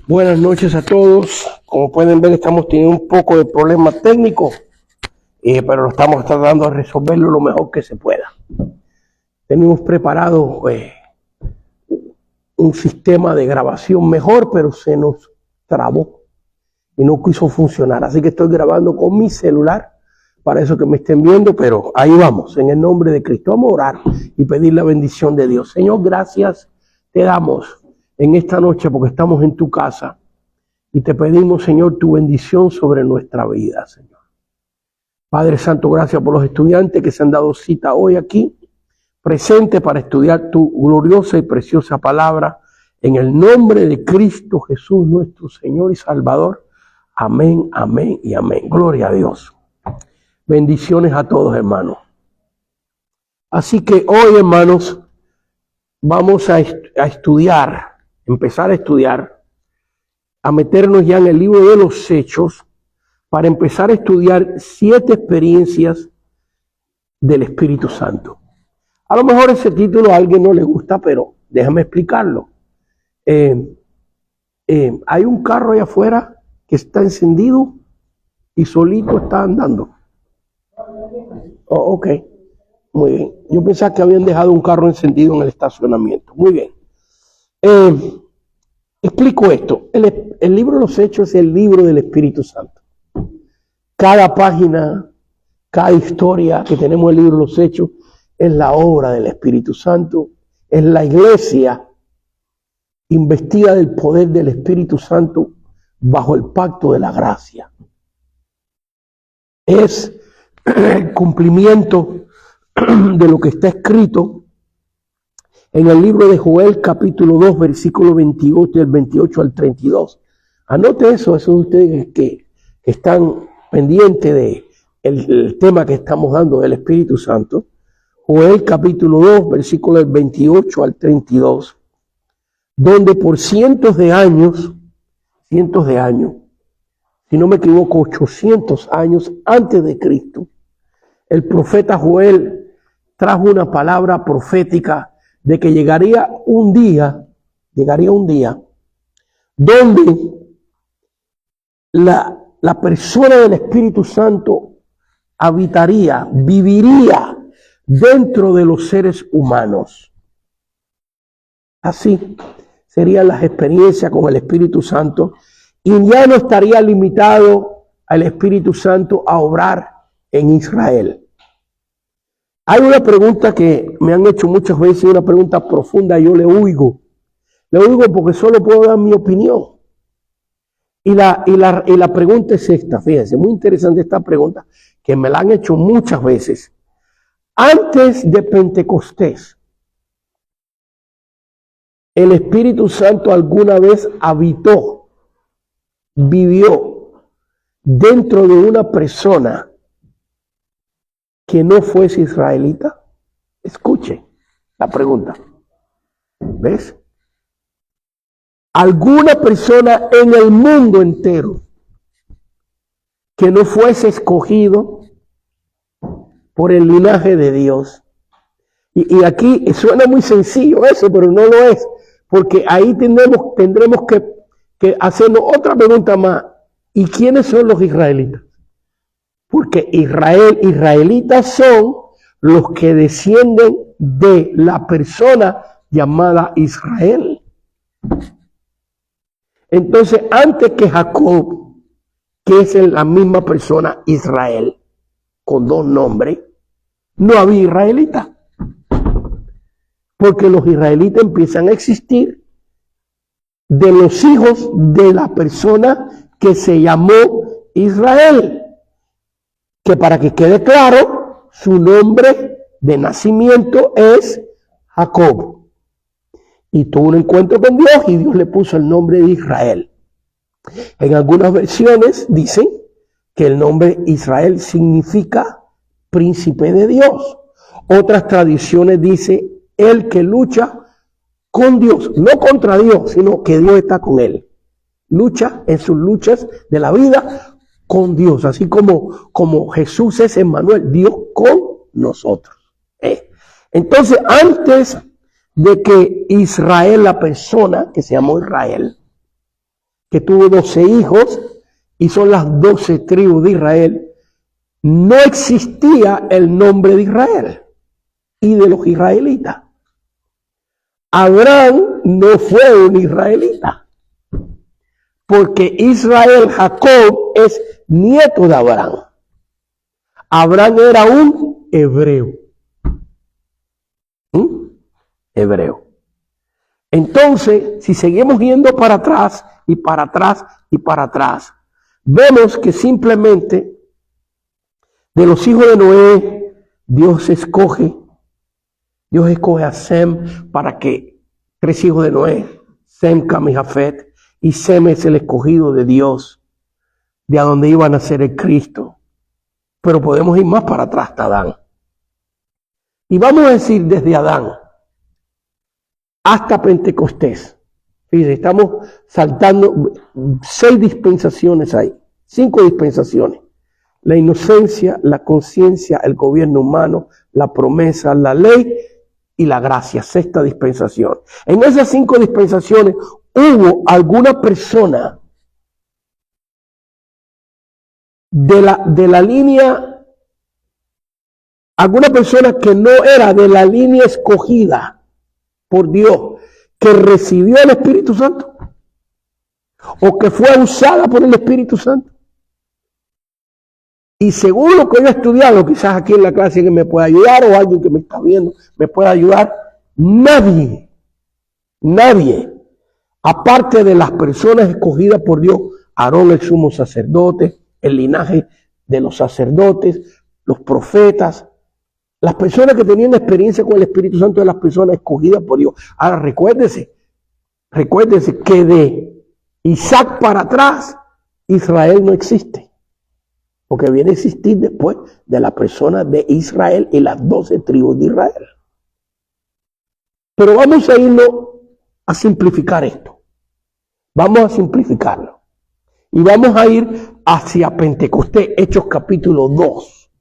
Buenas noches a todos. Como pueden ver, estamos teniendo un poco de problema técnico, pero lo estamos tratando de resolverlo lo mejor que se pueda. Tenemos preparado un sistema de grabación mejor, pero se nos trabó y no quiso funcionar. Así que estoy grabando con mi celular, para eso que me estén viendo, pero ahí vamos, en el nombre de Cristo. Vamos a orar y pedir la bendición de Dios. Señor, gracias te damos en esta noche porque estamos en tu casa y te pedimos, Señor, tu bendición sobre nuestra vida, Señor. Padre Santo, gracias por los estudiantes que se han dado cita hoy aquí, presente para estudiar tu gloriosa y preciosa palabra, en el nombre de Cristo Jesús, nuestro Señor y Salvador. Amén, amén y amén. Gloria a Dios. Bendiciones a todos, hermanos. Así que hoy, hermanos, vamos a estudiar, empezar a estudiar, a meternos ya en el libro de los Hechos, para empezar a estudiar 7 experiencias del Espíritu Santo. A lo mejor ese título a alguien no le gusta, pero déjame explicarlo. Hay un carro allá afuera que está encendido y solito está andando. Oh, ok, muy bien. Yo pensaba que habían dejado un carro encendido en el estacionamiento. Muy bien. Explico esto. El libro de los Hechos es el libro del Espíritu Santo. Cada página, cada historia que tenemos en el libro de los Hechos es la obra del Espíritu Santo. Es la iglesia investida del poder del Espíritu Santo bajo el pacto de la gracia. Es el cumplimiento de lo que está escrito en el libro de Joel, capítulo 2, versículo 28 del 28 al 32. Anote eso, esos de ustedes que están pendientes de el tema que estamos dando del Espíritu Santo. Joel, capítulo 2, versículo del 28 al 32, donde por cientos de años, si no me equivoco, 800 años antes de Cristo, el profeta Joel trajo una palabra profética de que llegaría un día donde la persona del Espíritu Santo viviría dentro de los seres humanos. Así serían las experiencias con el Espíritu Santo, y ya no estaría limitado al Espíritu Santo a obrar en Israel. Hay una pregunta que me han hecho muchas veces, una pregunta profunda, yo le huigo porque solo puedo dar mi opinión. Y la pregunta es esta, fíjense, muy interesante esta pregunta, que me la han hecho muchas veces. Antes de Pentecostés, ¿el Espíritu Santo alguna vez vivió dentro de una persona que no fuese israelita? Escuche la pregunta. ¿Ves? ¿Alguna persona en el mundo entero que no fuese escogido por el linaje de Dios? Y aquí suena muy sencillo eso, pero no lo es, porque ahí tendremos que hacernos otra pregunta más. ¿Y quiénes son los israelitas? Porque israelitas son los que descienden de la persona llamada Israel. Entonces, antes que Jacob, que es la misma persona Israel, con 2 nombres, no había israelitas. Porque los israelitas empiezan a existir de los hijos de la persona que se llamó Israel, que para que quede claro, su nombre de nacimiento es Jacob. Y tuvo un encuentro con Dios y Dios le puso el nombre de Israel. En algunas versiones dicen que el nombre Israel significa príncipe de Dios. Otras tradiciones dicen el que lucha con Dios, no contra Dios, sino que Dios está con él. Lucha en sus luchas de la vida con Dios, así como Jesús es Emmanuel, Dios con nosotros. Entonces, antes de que Israel, la persona que se llamó Israel, que tuvo 12 hijos y son las 12 tribus de Israel, no existía el nombre de Israel y de los israelitas. Abraham no fue un israelita, porque Israel, Jacob, es nieto de Abraham. Abraham era un hebreo. Hebreo. Entonces, si seguimos yendo para atrás y para atrás y para atrás, vemos que simplemente de los hijos de Noé, Dios escoge a Sem para que 3 hijos de Noé, Sem, Cam y Jafet, y Sem es el escogido de Dios, de a donde iba a nacer el Cristo. Pero podemos ir más para atrás hasta Adán. Y vamos a decir desde Adán hasta Pentecostés. Fíjense, estamos saltando 6 dispensaciones ahí, 5 dispensaciones. La inocencia, la conciencia, el gobierno humano, la promesa, la ley y la gracia, 6ª dispensación. En esas 5 dispensaciones hubo alguna persona de la línea, alguna persona que no era de la línea escogida por Dios, que recibió el Espíritu Santo o que fue usada por el Espíritu Santo. Y según lo que yo he estudiado, quizás aquí en la clase que me pueda ayudar o alguien que me está viendo me pueda ayudar, nadie, aparte de las personas escogidas por Dios, Aarón el sumo sacerdote, el linaje de los sacerdotes, los profetas, las personas que tenían experiencia con el Espíritu Santo de las personas escogidas por Dios. Ahora recuérdense que de Isaac para atrás, Israel no existe. Porque viene a existir después de la persona de Israel y las 12 tribus de Israel. Pero vamos a irnos a simplificar esto. Vamos a simplificarlo. Y vamos a ir hacia Pentecostés, Hechos capítulo 2.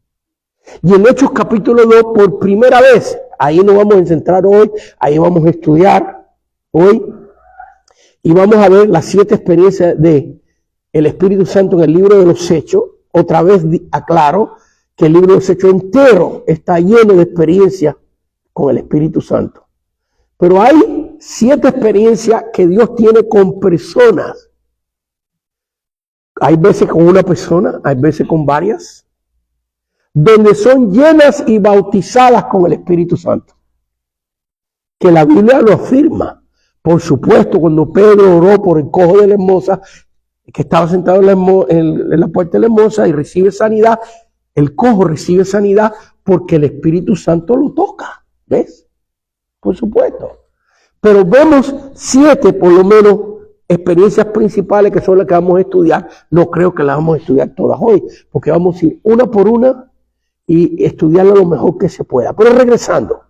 Y en Hechos capítulo 2, por primera vez, ahí nos vamos a centrar hoy, ahí vamos a estudiar hoy. Y vamos a ver las 7 experiencias de el Espíritu Santo en el libro de los Hechos. Otra vez aclaro que el libro de los Hechos entero está lleno de experiencias con el Espíritu Santo. Pero hay 7 experiencias que Dios tiene con personas. Hay veces con una persona, hay veces con varias, donde son llenas y bautizadas con el Espíritu Santo. Que la Biblia lo afirma. Por supuesto, cuando Pedro oró por el cojo de la hermosa, que estaba sentado en la puerta de la hermosa y recibe sanidad, el cojo recibe sanidad porque el Espíritu Santo lo toca. ¿Ves? Por supuesto. Pero vemos 7 por lo menos experiencias principales que son las que vamos a estudiar. No creo que las vamos a estudiar todas hoy, porque vamos a ir una por una y estudiarlo lo mejor que se pueda. Pero regresando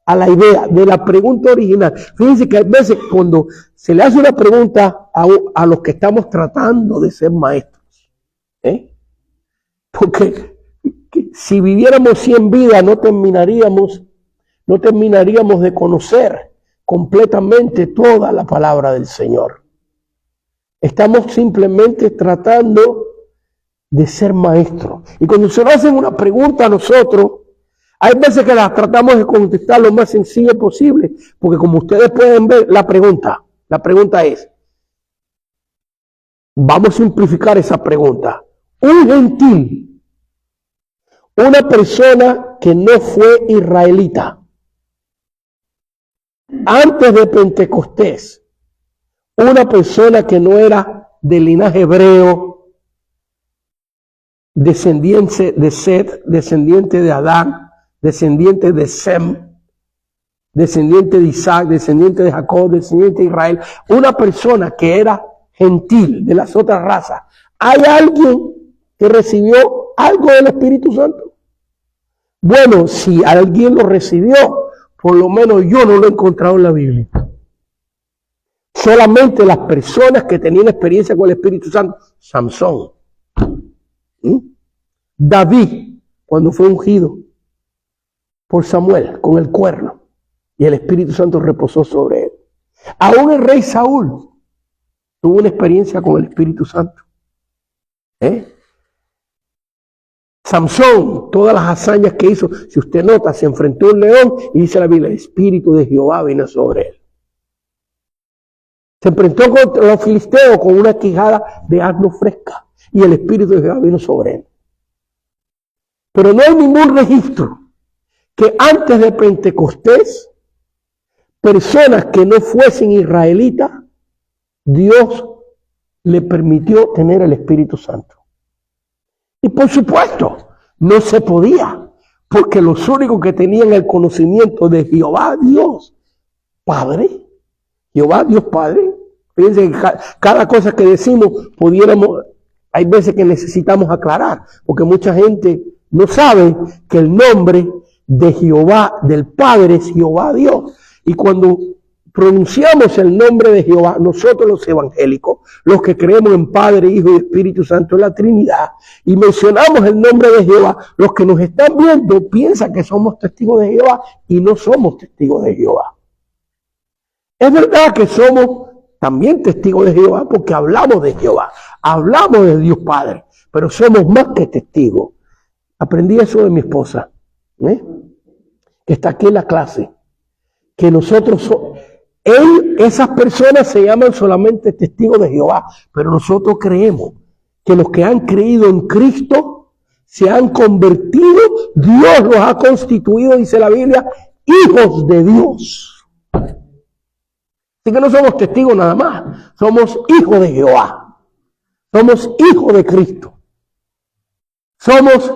a la idea de la pregunta original. Fíjense que a veces cuando se le hace una pregunta a los que estamos tratando de ser maestros, porque si viviéramos 100 vidas no terminaríamos de conocer completamente toda la palabra del Señor. Estamos simplemente tratando de ser maestros. Y cuando se nos hacen una pregunta a nosotros, hay veces que las tratamos de contestar lo más sencillo posible, porque como ustedes pueden ver, la pregunta es, vamos a simplificar esa pregunta. Un gentil, una persona que no fue israelita, antes de Pentecostés, una persona que no era del linaje hebreo, descendiente de Set, descendiente de Adán, descendiente de Sem, descendiente de Isaac, descendiente de Jacob, descendiente de Israel, una persona que era gentil de las otras razas. ¿Hay alguien que recibió algo del Espíritu Santo? Bueno, si alguien lo recibió, por lo menos yo no lo he encontrado en la Biblia. Solamente las personas que tenían experiencia con el Espíritu Santo. Samson, David, cuando fue ungido por Samuel con el cuerno y el Espíritu Santo reposó sobre él. Aún el rey Saúl, tuvo una experiencia con el Espíritu Santo. Samsón, todas las hazañas que hizo, si usted nota, se enfrentó a un león y dice la Biblia, el Espíritu de Jehová vino sobre él. Se enfrentó contra los filisteos con una quijada de asno fresca y el Espíritu de Jehová vino sobre él. Pero no hay ningún registro que antes de Pentecostés, personas que no fuesen israelitas, Dios le permitió tener el Espíritu Santo. Y por supuesto, no se podía, porque los únicos que tenían el conocimiento de Jehová Dios Padre, Jehová Dios Padre, fíjense que cada cosa que decimos pudiéramos, hay veces que necesitamos aclarar, porque mucha gente no sabe que el nombre de Jehová, del Padre, es Jehová Dios. Y cuando pronunciamos el nombre de Jehová, nosotros los evangélicos, los que creemos en Padre, Hijo y Espíritu Santo en la Trinidad, y mencionamos el nombre de Jehová, los que nos están viendo piensan que somos testigos de Jehová y no somos testigos de Jehová. Es verdad que somos también testigos de Jehová porque hablamos de Jehová, hablamos de Dios Padre, pero somos más que testigos. Aprendí eso de mi esposa, que está aquí en la clase, que nosotros esas personas se llaman solamente testigos de Jehová, pero nosotros creemos que los que han creído en Cristo se han convertido, Dios los ha constituido, dice la Biblia, hijos de Dios. Así que no somos testigos nada más, somos hijos de Jehová, somos hijos de Cristo, somos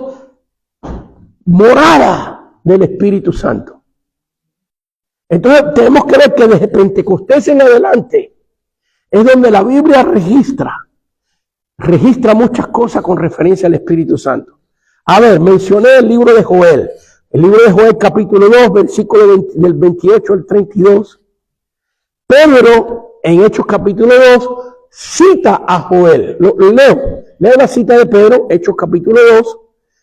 morada del Espíritu Santo. Entonces tenemos que ver que desde Pentecostés en adelante es donde la Biblia registra muchas cosas con referencia al Espíritu Santo. A ver, mencioné el libro de Joel. El libro de Joel capítulo 2, versículo del 28 al 32. Pedro en Hechos capítulo 2 cita a Joel. Leo la cita de Pedro, Hechos capítulo 2,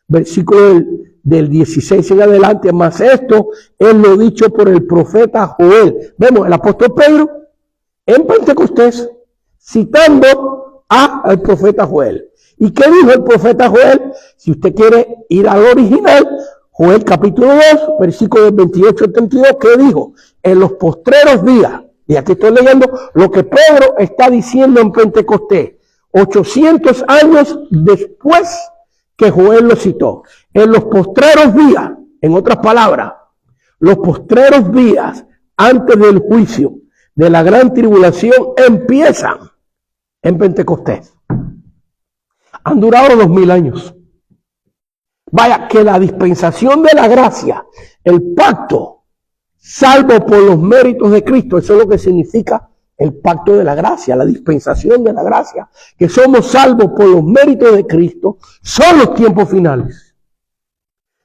versículo del 16 en adelante, más esto es lo dicho por el profeta Joel. Vemos el apóstol Pedro en Pentecostés citando al profeta Joel. ¿Y qué dijo el profeta Joel? Si usted quiere ir al original, Joel capítulo 2, versículo del 28 al 32, ¿qué dijo? En los postreros días, y aquí estoy leyendo lo que Pedro está diciendo en Pentecostés, 800 años después que Joel lo citó. En los postreros días, en otras palabras, los postreros días antes del juicio de la gran tribulación empiezan en Pentecostés. Han durado 2000 años. Vaya, que la dispensación de la gracia, el pacto, salvo por los méritos de Cristo, eso es lo que significa el pacto de la gracia, la dispensación de la gracia, que somos salvos por los méritos de Cristo, son los tiempos finales.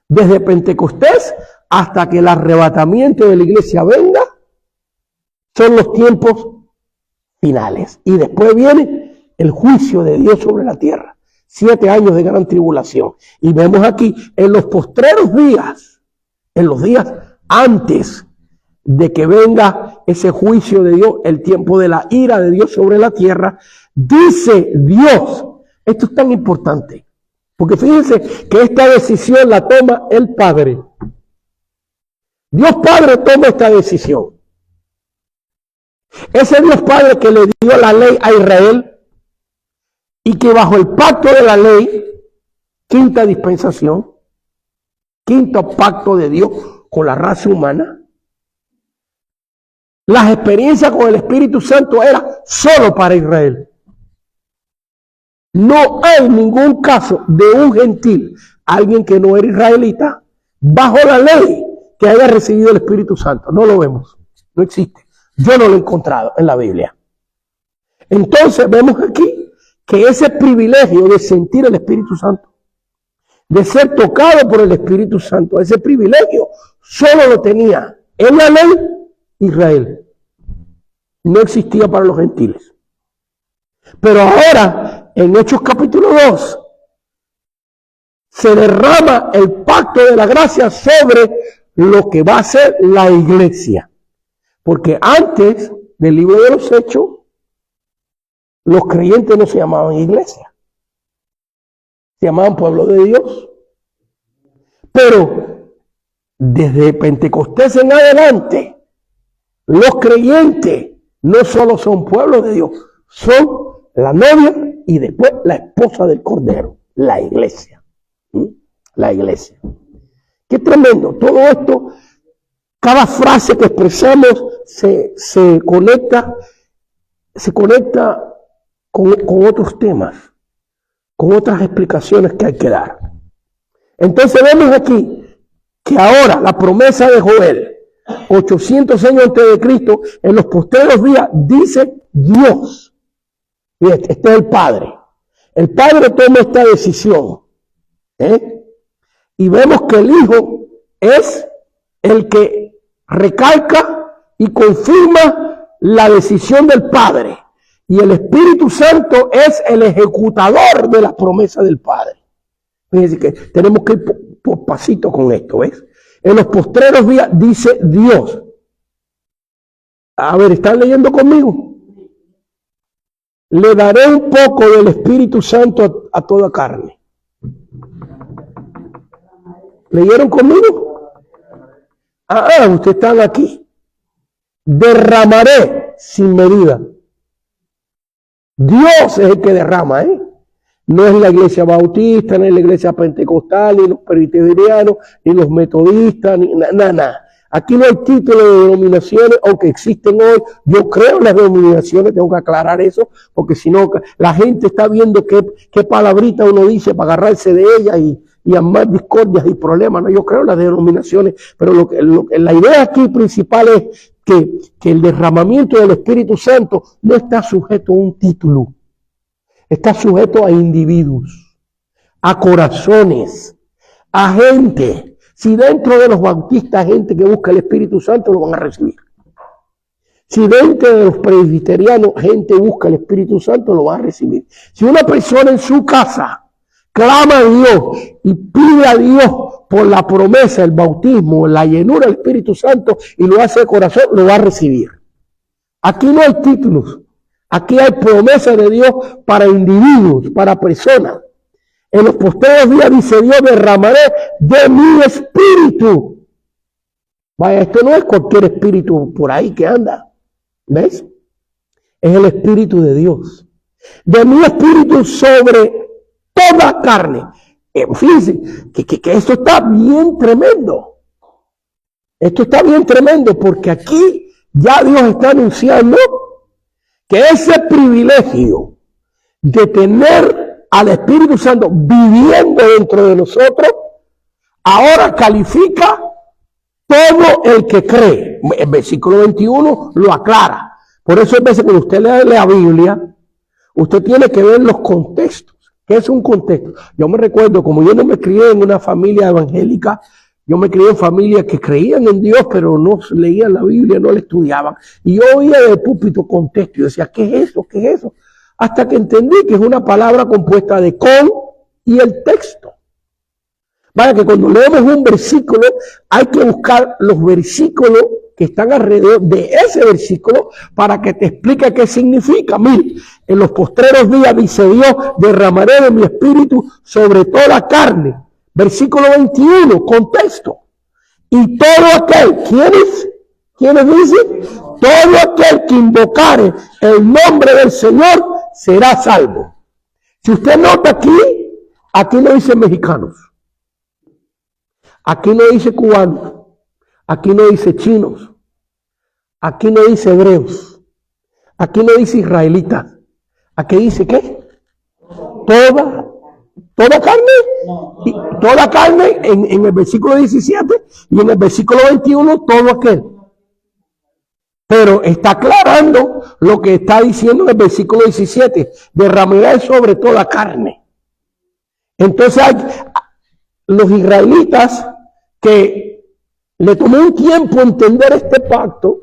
Desde Pentecostés hasta que el arrebatamiento de la iglesia venga, son los tiempos finales. Y después viene el juicio de Dios sobre la tierra. 7 años de gran tribulación. Y vemos aquí, en los postreros días, en los días antes de que venga ese juicio de Dios, el tiempo de la ira de Dios sobre la tierra, dice Dios, esto es tan importante, porque fíjense que esta decisión la toma el Padre. Dios Padre toma esta decisión. Ese Dios Padre que le dio la ley a Israel y que bajo el pacto de la ley, quinta dispensación, quinto pacto de Dios con la raza humana, las experiencias con el Espíritu Santo eran solo para Israel. No hay ningún caso de un gentil, alguien que no era israelita, bajo la ley que haya recibido el Espíritu Santo. No lo vemos, no existe. Yo no lo he encontrado en la Biblia. Entonces vemos aquí que ese privilegio de sentir el Espíritu Santo, de ser tocado por el Espíritu Santo, ese privilegio solo lo tenía en la ley Israel. No existía para los gentiles. Pero ahora, en Hechos capítulo 2, se derrama el pacto de la gracia sobre lo que va a ser la iglesia. Porque antes del libro de los Hechos, los creyentes no se llamaban iglesia, se llamaban pueblo de Dios. Pero desde Pentecostés en adelante, los creyentes no solo son pueblo de Dios, son la novia y después la esposa del Cordero, la iglesia. La iglesia. Qué tremendo. Todo esto, cada frase que expresamos se conecta con otros temas, con otras explicaciones que hay que dar. Entonces vemos aquí que ahora la promesa de Joel, 800 años antes de Cristo, en los postreros días, dice Dios. Y este es el Padre. El Padre toma esta decisión. Y vemos que el Hijo es el que recalca y confirma la decisión del Padre. Y el Espíritu Santo es el ejecutador de la promesa del Padre. Fíjense que tenemos que ir por pasito con esto, ¿ves? En los postreros días dice Dios. A ver, ¿están leyendo conmigo? Le daré un poco del Espíritu Santo a toda carne. ¿Leyeron conmigo? Ustedes están aquí. Derramaré sin medida. Dios es el que derrama, No es la iglesia bautista, no es la iglesia pentecostal, ni los presbiterianos, ni los metodistas, ni nada. Aquí no hay título de denominaciones, aunque existen hoy. Yo creo en las denominaciones, tengo que aclarar eso, porque si no, la gente está viendo qué palabrita uno dice para agarrarse de ella y armar discordias y problemas. No, yo creo en las denominaciones, pero la idea aquí principal es que el derramamiento del Espíritu Santo no está sujeto a un título, está sujeto a individuos, a corazones, a gente. Si dentro de los bautistas hay gente que busca el Espíritu Santo, lo van a recibir. Si dentro de los presbiterianos gente busca el Espíritu Santo, lo va a recibir. Si una persona en su casa clama a Dios y pide a Dios por la promesa, el bautismo, la llenura del Espíritu Santo y lo hace de corazón, lo va a recibir. Aquí no hay títulos, aquí hay promesa de Dios para individuos, para personas. En los postreros días dice Dios, derramaré de mi espíritu. Vaya, esto no es cualquier espíritu por ahí que anda, ¿ves? Es el Espíritu de Dios. De mi espíritu sobre toda carne. Fíjense que esto está bien tremendo. Esto está bien tremendo porque aquí ya Dios está anunciando que ese privilegio de tener al Espíritu Santo viviendo dentro de nosotros, ahora califica todo el que cree. El versículo 21 lo aclara. Por eso a veces cuando usted lee la Biblia, usted tiene que ver los contextos. ¿Qué es un contexto? Yo me recuerdo, como yo no me crié en una familia evangélica, yo me crié en familias que creían en Dios, pero no leían la Biblia, no la estudiaban. Y yo oía del púlpito contexto y decía, ¿qué es eso? ¿Qué es eso? Hasta que entendí que es una palabra compuesta de con y el texto. Vaya que cuando leemos un versículo, hay que buscar los versículos que están alrededor de ese versículo para que te explique qué significa. Mire, en los postreros días dice Dios, derramaré de mi espíritu sobre toda carne. Versículo 21, contexto. Y todo aquel, ¿quiénes dicen? Todo aquel que invocare el nombre del Señor será salvo. Si usted nota aquí no dice mexicanos, aquí no dice cubanos, aquí no dice chinos, aquí no dice hebreos, aquí no dice israelitas, aquí dice ¿qué? Toda carne, y toda carne en el versículo 17 y en el versículo 21 todo aquel. Pero está aclarando lo que está diciendo en el versículo 17, derramaré sobre toda carne. Entonces hay los israelitas que le tomó un tiempo entender este pacto,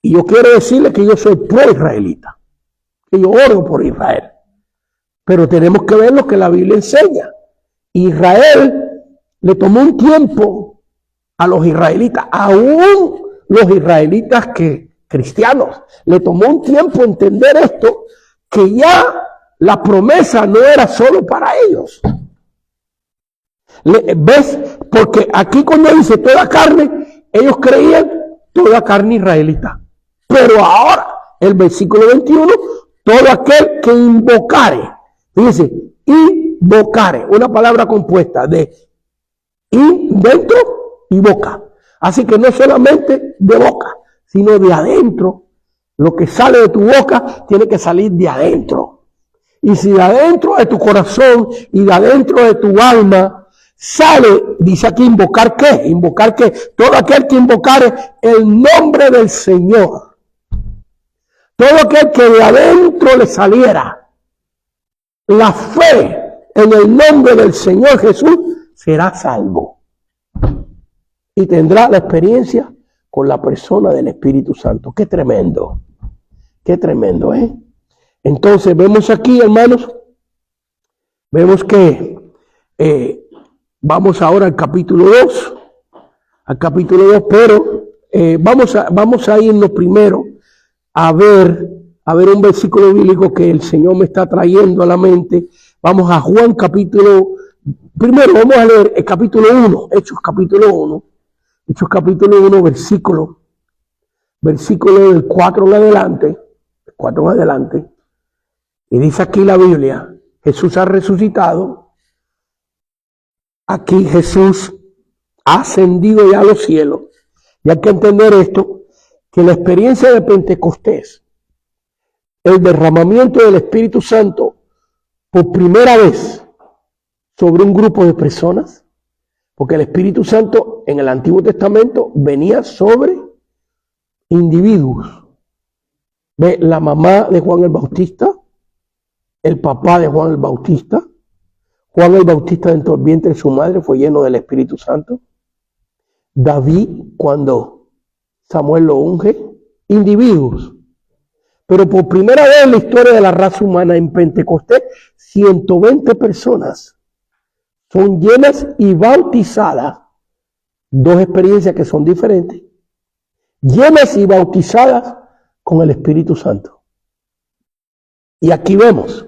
y yo quiero decirles que yo soy pro-israelita, que yo oro por Israel. Pero tenemos que ver lo que la Biblia enseña. Israel le tomó un tiempo a los israelitas, aún los israelitas que cristianos, le tomó un tiempo entender esto, que ya la promesa no era solo para ellos. ¿Ves? Porque aquí cuando dice toda carne, ellos creían toda carne israelita. Pero ahora, el versículo 21, todo aquel que invocare, fíjense, invocare, una palabra compuesta de in, dentro y boca. Así que no solamente de boca, sino de adentro. Lo que sale de tu boca tiene que salir de adentro. Y si de adentro de tu corazón y de adentro de tu alma sale, dice aquí, invocar ¿qué? Invocar ¿qué? Todo aquel que invocare el nombre del Señor. Todo aquel que de adentro le saliera la fe en el nombre del Señor Jesús, será salvo. Y tendrá la experiencia con la persona del Espíritu Santo. Qué tremendo. Qué tremendo, ¿eh? Entonces vemos aquí, hermanos, vemos que vamos ahora al capítulo 2. Al capítulo 2, pero vamos a irnos primero a ver un versículo bíblico que el Señor me está trayendo a la mente. Vamos a Juan capítulo, primero vamos a leer el capítulo 1, Hechos capítulo 1, Hechos capítulo 1, versículo del 4 en adelante, y dice aquí la Biblia, Jesús ha resucitado, aquí Jesús ha ascendido ya a los cielos, y hay que entender esto, que la experiencia de Pentecostés, el derramamiento del Espíritu Santo por primera vez sobre un grupo de personas, porque el Espíritu Santo en el Antiguo Testamento venía sobre individuos. Ve, la mamá de Juan el Bautista, el papá de Juan el Bautista, Juan el Bautista dentro del vientre de su madre fue lleno del Espíritu Santo. David, cuando Samuel lo unge, individuos. Pero por primera vez en la historia de la raza humana en Pentecostés, 120 personas son llenas y bautizadas. Dos experiencias que son diferentes. Llenas y bautizadas con el Espíritu Santo. Y aquí vemos,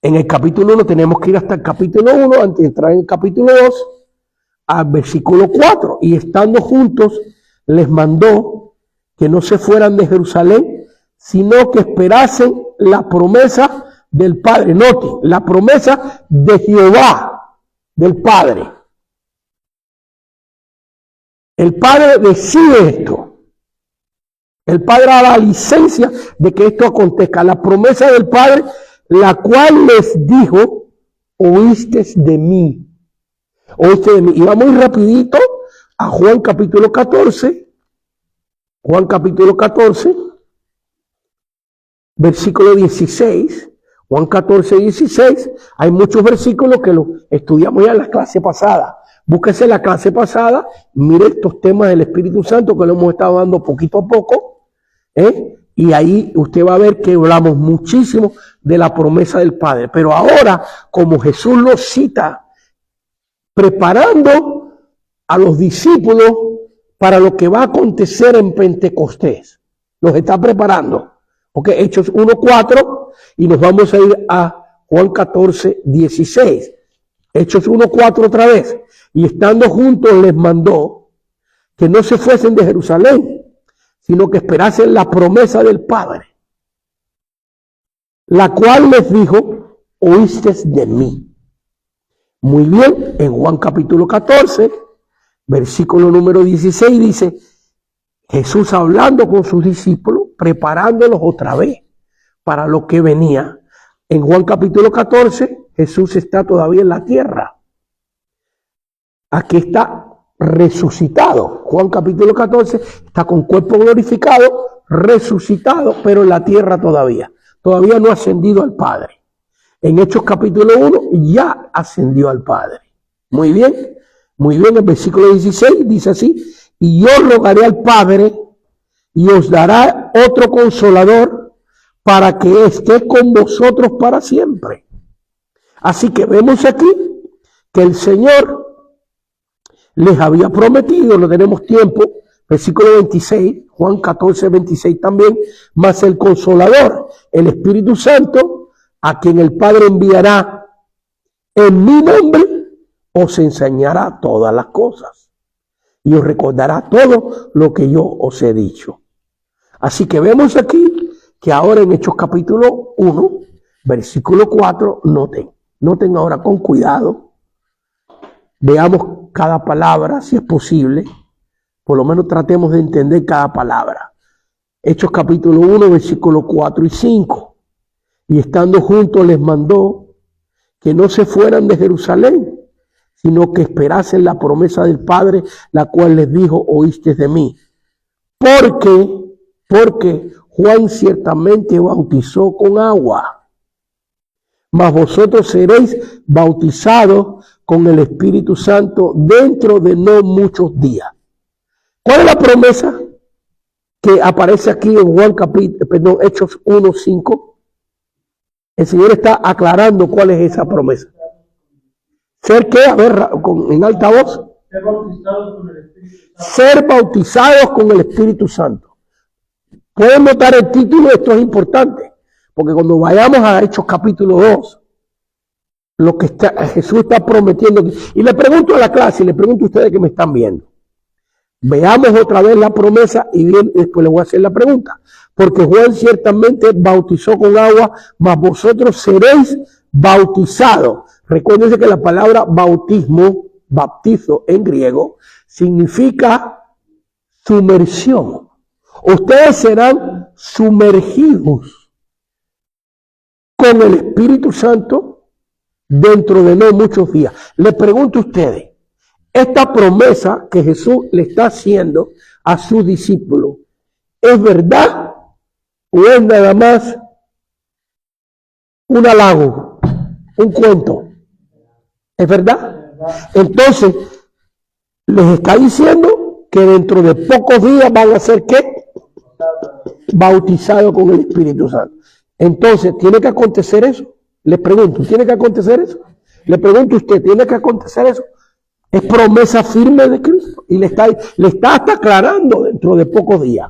en el capítulo 1 tenemos que ir hasta el capítulo 1, antes de entrar en el capítulo 2, al versículo 4. Y estando juntos, les mandó que no se fueran de Jerusalén, sino que esperasen la promesa del Padre. Note, la promesa de Jehová, del Padre. El Padre decide esto. El Padre da la licencia de que esto acontezca. La promesa del Padre, la cual les dijo, oíste de mí. Oíste de mí. Y vamos muy rapidito a Juan capítulo 14. Juan capítulo 14, versículo 16. Juan 14, 16. Hay muchos versículos que lo estudiamos ya en la clase pasada. Búsquese la clase pasada, mire estos temas del Espíritu Santo que lo hemos estado dando poquito a poco. Y ahí usted va a ver que hablamos muchísimo de la promesa del Padre. Pero ahora, como Jesús lo cita, preparando a los discípulos para lo que va a acontecer en Pentecostés. Los está preparando. Ok, Hechos 1:4 y nos vamos a ir a Juan 14:16. Hechos 1:4 otra vez. Y estando juntos les mandó que no se fuesen de Jerusalén, sino que esperasen la promesa del Padre, la cual les dijo, oíste de mí. Muy bien, en Juan capítulo 14, versículo número 16 dice, Jesús hablando con sus discípulos, preparándolos otra vez para lo que venía. En Juan capítulo 14, Jesús está todavía en la tierra. Aquí está resucitado. Juan capítulo 14 está con cuerpo glorificado, resucitado, pero en la tierra todavía. Todavía no ha ascendido al Padre. En Hechos capítulo 1 ya ascendió al Padre. Muy bien, el versículo 16 dice así, y yo rogaré al Padre y os dará otro consolador para que esté con vosotros para siempre. Así que vemos aquí que el Señor les había prometido, no tenemos tiempo versículo 26, Juan 14, 26 también, mas el Consolador, el Espíritu Santo, a quien el Padre enviará en mi nombre, os enseñará todas las cosas y os recordará todo lo que yo os he dicho. Así que vemos aquí que ahora en Hechos capítulo 1, versículo 4, noten ahora con cuidado, veamos cada palabra si es posible, por lo menos tratemos de entender cada palabra. Hechos capítulo 1, versículo 4 y 5. Y estando juntos les mandó que no se fueran de Jerusalén, sino que esperasen la promesa del Padre, la cual les dijo, oíste de mí. Porque Juan ciertamente bautizó con agua, mas vosotros seréis bautizados con el Espíritu Santo dentro de no muchos días. ¿Cuál es la promesa que aparece aquí en Hechos 1, 5? El Señor está aclarando cuál es esa promesa. ¿Ser qué? A ver, en alta voz. Ser bautizados con el Espíritu Santo. Pueden notar el título, esto es importante, porque cuando vayamos a Hechos capítulo 2, lo que Jesús está prometiendo, y le pregunto a la clase, y le pregunto a ustedes que me están viendo, veamos otra vez la promesa y bien, después le voy a hacer la pregunta. Porque Juan ciertamente bautizó con agua, mas vosotros seréis bautizados. Recuérdense que la palabra bautismo, bautizo en griego, significa sumersión. Ustedes serán sumergidos con el Espíritu Santo dentro de no muchos días. Les pregunto a ustedes, esta promesa que Jesús le está haciendo a sus discípulos, ¿es verdad o es nada más un halago, un cuento? ¿Es verdad? Entonces, les está diciendo que dentro de pocos días van a ser ¿qué? Bautizados con el Espíritu Santo. Entonces, ¿tiene que acontecer eso? Les pregunto, ¿tiene que acontecer eso? Le pregunto a usted, ¿tiene que acontecer eso? Es promesa firme de Cristo y le está hasta aclarando dentro de pocos días.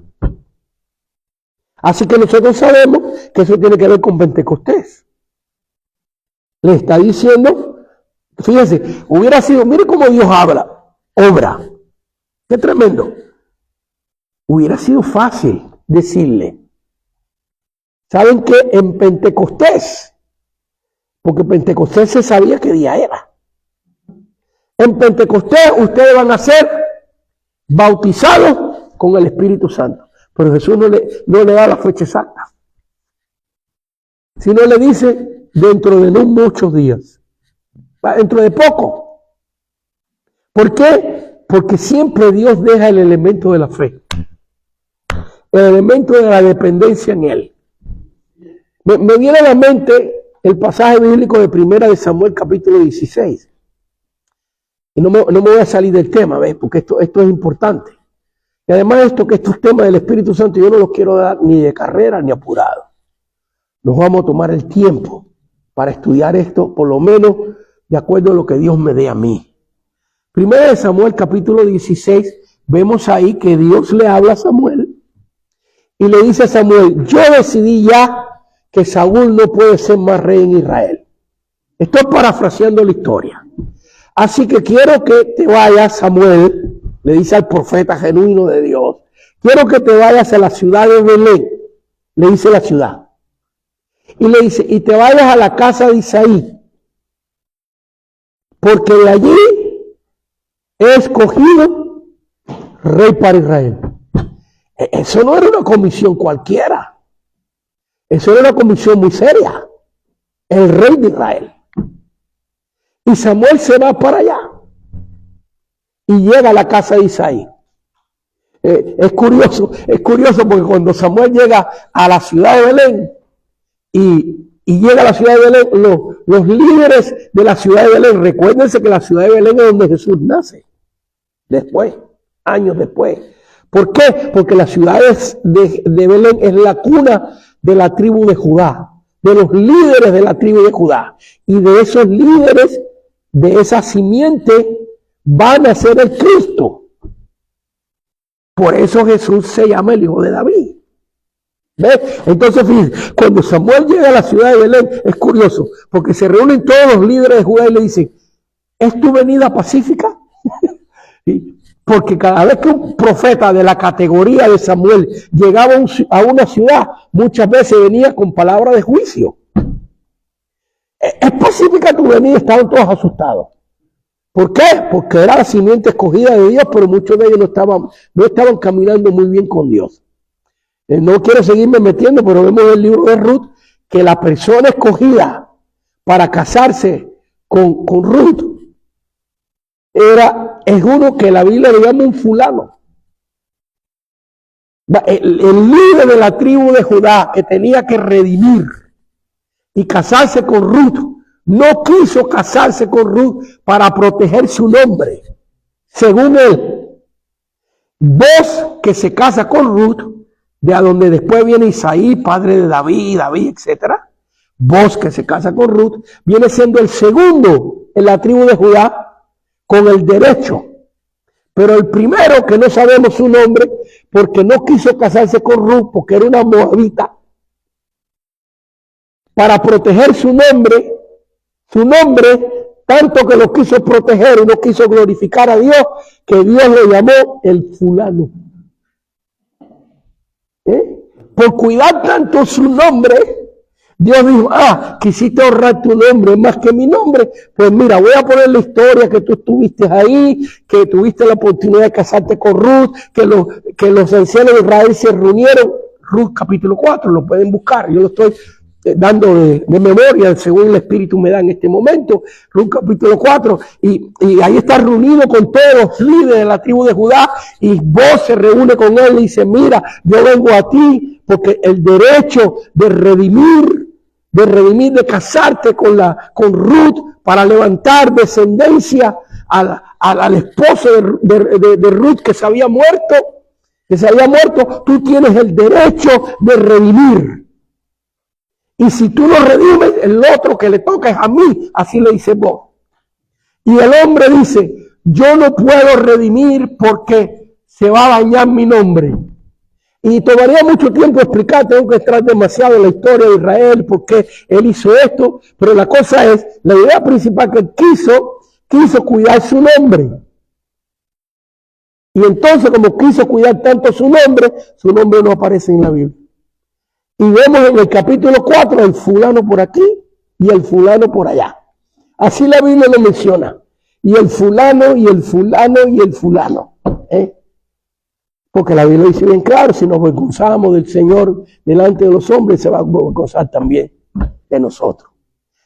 Así que nosotros sabemos que eso tiene que ver con Pentecostés. Le está diciendo, fíjense, hubiera sido, mire cómo Dios obra. Qué tremendo. Hubiera sido fácil decirle, ¿saben qué? En Pentecostés, porque Pentecostés se sabía qué día era. En Pentecostés ustedes van a ser bautizados con el Espíritu Santo. Pero Jesús no le da la fecha exacta. Sino le dice dentro de no muchos días. Dentro de poco. ¿Por qué? Porque siempre Dios deja el elemento de la fe. El elemento de la dependencia en Él. Me viene a la mente el pasaje bíblico de 1 de Samuel capítulo 16. Y no me voy a salir del tema, ¿ves? Porque esto es importante. Y además estos temas del Espíritu Santo yo no los quiero dar ni de carrera ni apurado. Nos vamos a tomar el tiempo para estudiar esto, por lo menos de acuerdo a lo que Dios me dé a mí. 1 de Samuel capítulo 16, vemos ahí que Dios le habla a Samuel y le dice a Samuel, yo decidí ya que Saúl no puede ser más rey en Israel. Estoy parafraseando la historia. Así que quiero que te vayas, Samuel, le dice al profeta genuino de Dios, quiero que te vayas a la ciudad de Belén, le dice la ciudad. Y le dice, y te vayas a la casa de Isaí, porque de allí he escogido rey para Israel. Eso no era una comisión cualquiera. Eso era una comisión muy seria. El rey de Israel. Y Samuel se va para allá. Y llega a la casa de Isaí. Es curioso porque cuando Samuel llega a la ciudad de Belén y llega a la ciudad de Belén, los líderes de la ciudad de Belén, recuérdense que la ciudad de Belén es donde Jesús nace. Después, años después. ¿Por qué? Porque la ciudad de Belén es la cuna de la tribu de Judá, de los líderes de la tribu de Judá. Y de esos líderes, de esa simiente, van a ser el Cristo. Por eso Jesús se llama el hijo de David. ¿Ves? Entonces, fíjense, cuando Samuel llega a la ciudad de Belén, es curioso, porque se reúnen todos los líderes de Judá y le dicen, ¿es tu venida pacífica? Porque cada vez que un profeta de la categoría de Samuel llegaba a una ciudad, muchas veces venía con palabra de juicio. ¿Es pacífica tu venida? Estaban todos asustados. ¿Por qué? Porque era la simiente escogida de Dios, pero muchos de ellos no estaban caminando muy bien con Dios. No quiero seguirme metiendo, pero vemos en el libro de Ruth que la persona escogida para casarse con Ruth es uno que la Biblia le llama un fulano. El líder de la tribu de Judá que tenía que redimir y casarse con Ruth, no quiso casarse con Ruth para proteger su nombre. Según él, vos que se casa con Ruth, de a donde después viene Isaí, padre de David, etcétera. Vos que se casa con Ruth, viene siendo el segundo en la tribu de Judá con el derecho. Pero el primero, que no sabemos su nombre, porque no quiso casarse con Ruth, porque era una moabita, para proteger su nombre, tanto que lo quiso proteger y no quiso glorificar a Dios, que Dios le llamó el fulano. Por cuidar tanto su nombre, Dios dijo, quisiste ahorrar tu nombre más que mi nombre, pues mira, voy a poner la historia que tú estuviste ahí, que tuviste la oportunidad de casarte con Ruth, que los ancianos de Israel se reunieron. Ruth capítulo 4, lo pueden buscar, yo lo estoy dando de memoria según el Espíritu me da en este momento. Ruth capítulo 4, y ahí está reunido con todos los líderes de la tribu de Judá, y vos se reúne con él y dice, mira, yo vengo a ti porque el derecho de redimir, de casarte con Ruth para levantar descendencia al esposo de Ruth que se había muerto, tú tienes el derecho de redimir. Y si tú lo redimes, el otro que le toca es a mí, así le dice vos. Y el hombre dice, yo no puedo redimir porque se va a dañar mi nombre. Y tomaría mucho tiempo explicar, tengo que entrar demasiado en la historia de Israel, porque él hizo esto, pero la cosa es, la idea principal que quiso cuidar su nombre. Y entonces, como quiso cuidar tanto su nombre no aparece en la Biblia. Y vemos en el capítulo 4 el fulano por aquí y el fulano por allá. Así la Biblia lo menciona. Y el fulano, y el fulano, y el fulano. Porque la Biblia dice bien claro, si nos avergonzamos del Señor delante de los hombres, se va a avergonzar también de nosotros.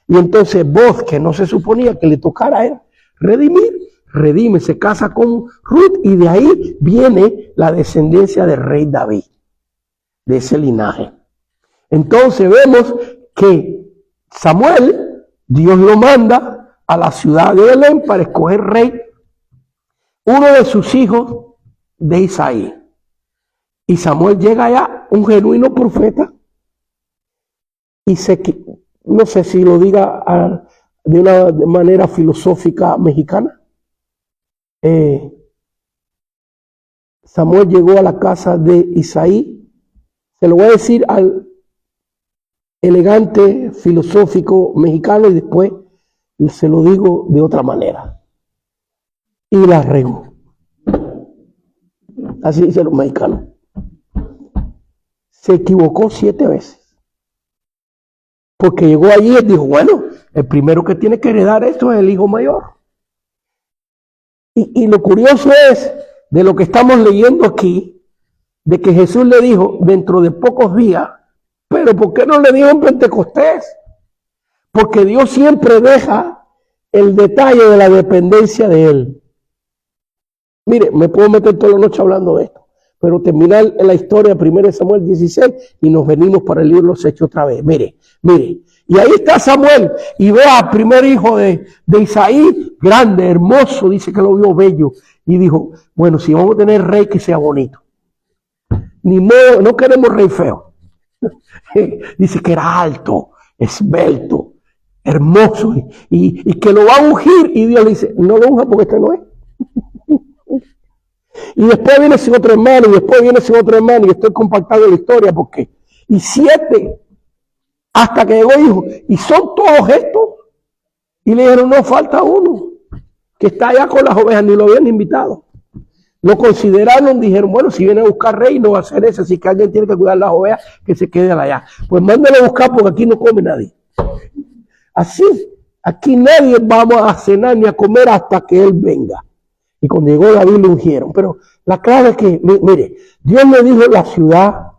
Y entonces vos, que no se suponía que le tocara a él redime, se casa con Ruth, y de ahí viene la descendencia del rey David, de ese linaje. Entonces vemos que Samuel, Dios lo manda a la ciudad de Belén para escoger rey, uno de sus hijos de Isaí. Y Samuel llega allá, un genuino profeta, y no sé si lo diga de una manera filosófica mexicana. Samuel llegó a la casa de Isaí, se lo voy a decir al elegante filosófico mexicano y después se lo digo de otra manera. Y la regó. Así dicen los mexicanos. Se equivocó 7 veces. Porque llegó allí y dijo, bueno, el primero que tiene que heredar esto es el hijo mayor. Y lo curioso es, de lo que estamos leyendo aquí, de que Jesús le dijo, dentro de pocos días, pero ¿por qué no le dijo en Pentecostés? Porque Dios siempre deja el detalle de la dependencia de Él. Mire, me puedo meter toda la noche hablando de esto, pero terminar la historia de 1 Samuel 16 y nos venimos para el libro de los Hechos otra vez. Mire, y ahí está Samuel, y ve al primer hijo de Isaí, grande, hermoso, dice que lo vio bello, y dijo, bueno, si vamos a tener rey que sea bonito, ni modo, no queremos rey feo. Dice que era alto, esbelto, hermoso, y que lo va a ungir, y Dios le dice, no lo unja porque este no es. Y después viene sin otro hermano, y después viene sin otro hermano, y estoy compactando la historia, porque, y 7, hasta que llegó hijo, y son todos estos, y le dijeron, no, falta uno, que está allá con las ovejas, ni lo habían invitado. Lo consideraron, dijeron, bueno, si viene a buscar rey, no va a ser ese, así que alguien tiene que cuidar las ovejas, que se quede allá. Pues mándale a buscar, porque aquí no come nadie. Así, aquí nadie vamos a cenar ni a comer hasta que él venga. Y cuando llegó David lo ungieron. Pero la clave es que, mire, Dios le dijo la ciudad,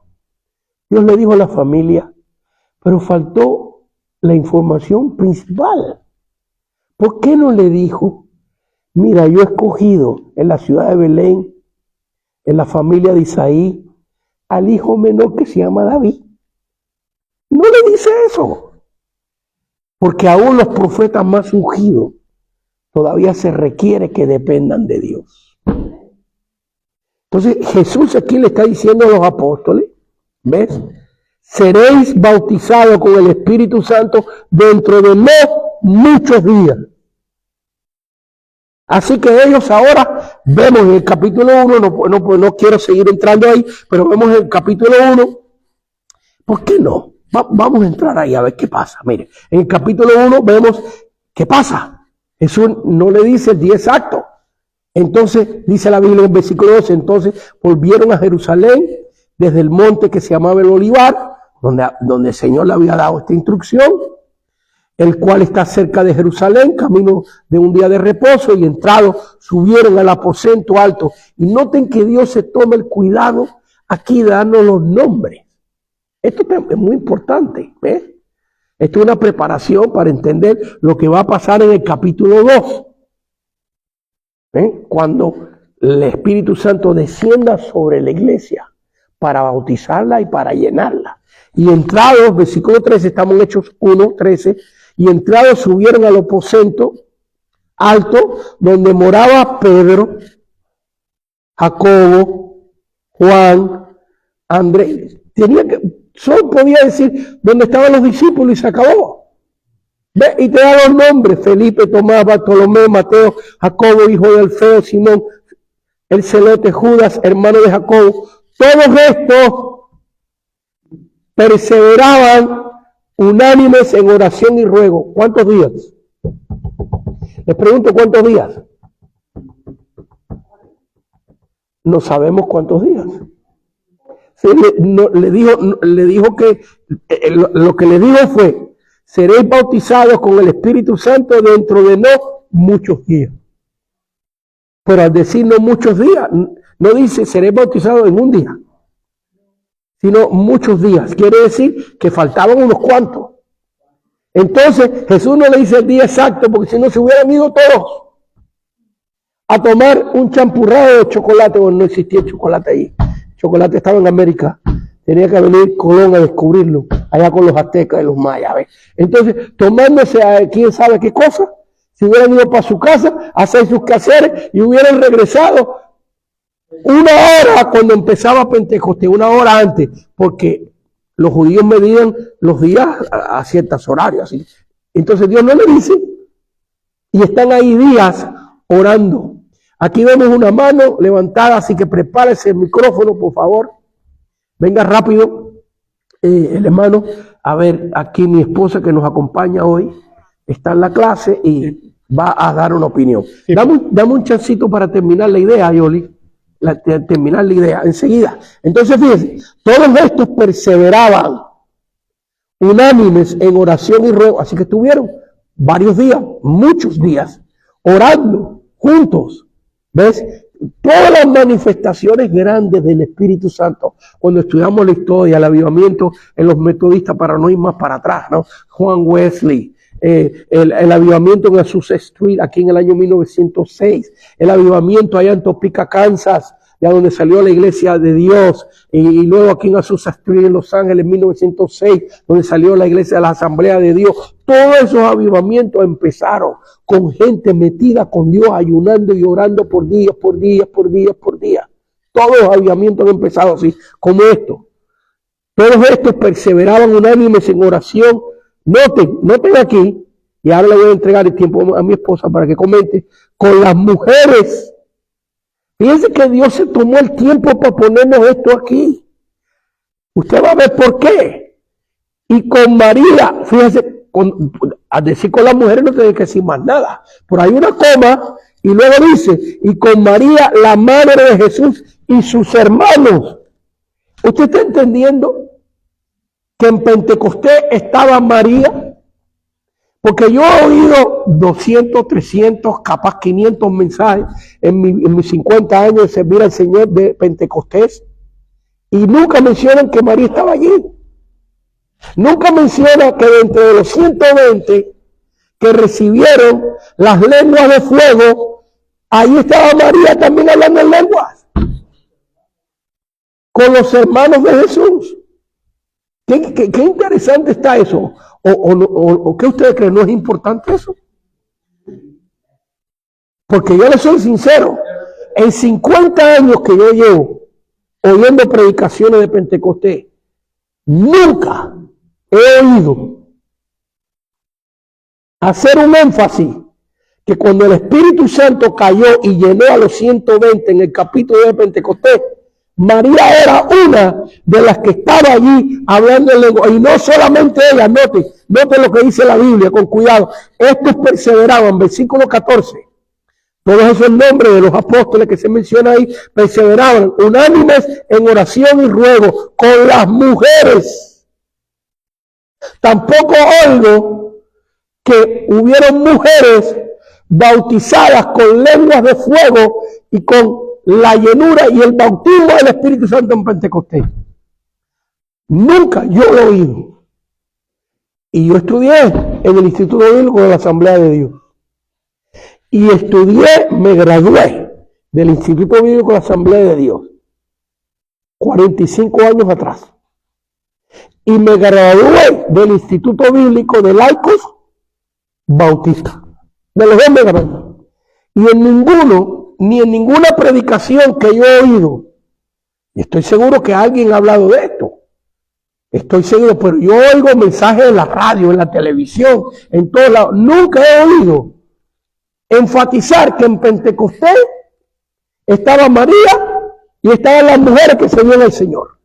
Dios le dijo la familia, pero faltó la información principal. ¿Por qué no le dijo, mira, yo he escogido en la ciudad de Belén, en la familia de Isaí, al hijo menor que se llama David? No le dice eso. Porque aún los profetas más ungidos todavía se requiere que dependan de Dios. Entonces Jesús aquí le está diciendo a los apóstoles, ¿ves? Seréis bautizados con el Espíritu Santo dentro de no muchos días. Así que ellos ahora, vemos en el capítulo 1, no quiero seguir entrando ahí, pero vemos en el capítulo 1, ¿por qué no? Vamos a entrar ahí a ver qué pasa. Mire, en el capítulo 1 vemos qué pasa. Jesús no le dice el día exacto. Entonces, dice la Biblia en el versículo 12, entonces volvieron a Jerusalén desde el monte que se llamaba el Olivar, donde el Señor le había dado esta instrucción, el cual está cerca de Jerusalén, camino de un día de reposo, y entrados subieron al aposento alto. Y noten que Dios se toma el cuidado aquí de darnos los nombres. Esto es muy importante, ¿ves? Esto es una preparación para entender lo que va a pasar en el capítulo 2. ¿Ven? Cuando el Espíritu Santo descienda sobre la iglesia para bautizarla y para llenarla. Y entrados, versículo 13, estamos en Hechos 1, 13, y entrados subieron al aposento alto donde moraba Pedro, Jacobo, Juan, Andrés. Solo podía decir dónde estaban los discípulos y se acabó. ¿Ve? Y te da los nombres: Felipe, Tomás, Bartolomé, Mateo, Jacobo, hijo de Alfeo, Simón, el celote, Judas, hermano de Jacobo. Todos estos perseveraban unánimes en oración y ruego. ¿Cuántos días? Les pregunto, ¿cuántos días? No sabemos cuántos días. Sí, le dijo que lo que le dijo fue: seréis bautizados con el Espíritu Santo dentro de no muchos días. Pero al decir no muchos días, no dice seréis bautizados en un día, sino muchos días. Quiere decir que faltaban unos cuantos. Entonces Jesús no le dice el día exacto, porque si no se hubieran ido todos a tomar un champurrado de chocolate. Bueno, no existía chocolate ahí. Chocolate estaba en América. Tenía que venir Colón a descubrirlo, allá con los aztecas y los mayas. ¿Ves? Entonces, tomándose a quién sabe qué cosa, si hubieran ido para su casa a hacer sus quehaceres y hubieran regresado una hora cuando empezaba Pentecostés, una hora antes, porque los judíos medían los días a ciertos horarios. Así. Entonces Dios no le dice, y están ahí días orando. Aquí vemos una mano levantada, así que prepárese el micrófono, por favor. Venga rápido, el hermano. A ver, aquí mi esposa que nos acompaña hoy está en la clase y va a dar una opinión. Sí. Dame un chancito para terminar la idea, Yoli. Terminar la idea enseguida. Entonces, fíjense, todos estos perseveraban unánimes en oración y ruego. Así que estuvieron varios días, muchos días, orando juntos. ¿Ves? Todas las manifestaciones grandes del Espíritu Santo, cuando estudiamos la historia, el avivamiento en los metodistas, para no ir más para atrás, ¿no? Juan Wesley, el avivamiento en Azusa Street, aquí en el año 1906, el avivamiento allá en Topeka, Kansas, de donde salió la iglesia de Dios, y luego aquí en Azusa Street en Los Ángeles, en 1906, donde salió la iglesia de la Asamblea de Dios. Todos esos avivamientos empezaron con gente metida con Dios, ayunando y orando por días, por días, por días, por días. Todos los avivamientos han empezado así, como esto. Todos estos perseveraban unánimes en oración. Noten aquí, y ahora le voy a entregar el tiempo a mi esposa para que comente, con las mujeres Fíjense que Dios se tomó el tiempo para ponernos esto aquí. Usted va a ver por qué. Y con María, fíjense, al decir con las mujeres no tiene que decir más nada. Por ahí una coma y luego dice, y con María, la madre de Jesús y sus hermanos. ¿Usted está entendiendo que en Pentecostés estaba María? Porque yo he oído 200, 300, capaz 500 mensajes en mis 50 años de servir al Señor de Pentecostés y nunca mencionan que María estaba allí. Nunca menciona que dentro de los 120 que recibieron las lenguas de fuego, ahí estaba María también hablando en lenguas con los hermanos de Jesús. Qué interesante está eso. ¿O qué ustedes creen? ¿No es importante eso? Porque yo les soy sincero, en 50 años que yo llevo oyendo predicaciones de Pentecostés, nunca he oído hacer un énfasis que cuando el Espíritu Santo cayó y llenó a los 120 en el capítulo de Pentecostés, María era una de las que estaba allí hablando en lengua. Y no solamente ella, note lo que dice la Biblia, con cuidado. Estos perseveraban, versículo 14. Todos esos nombres de los apóstoles que se menciona ahí, perseveraban unánimes en oración y ruego con las mujeres. Tampoco oigo que hubieron mujeres bautizadas con lenguas de fuego y con la llenura y el bautismo del Espíritu Santo en Pentecostés. Nunca yo lo he oído. Y yo estudié en el Instituto Bíblico de la Asamblea de Dios. Y me gradué del Instituto Bíblico de la Asamblea de Dios 45 años atrás. Y me gradué del Instituto Bíblico de Laicos Bautista. De los dos me gradué. Y ni en ninguna predicación que yo he oído, y estoy seguro que alguien ha hablado de esto, estoy seguro, pero yo oigo mensajes en la radio, en la televisión, en todos lados, nunca he oído enfatizar que en Pentecostés estaba María y estaban las mujeres que se dieron al Señor,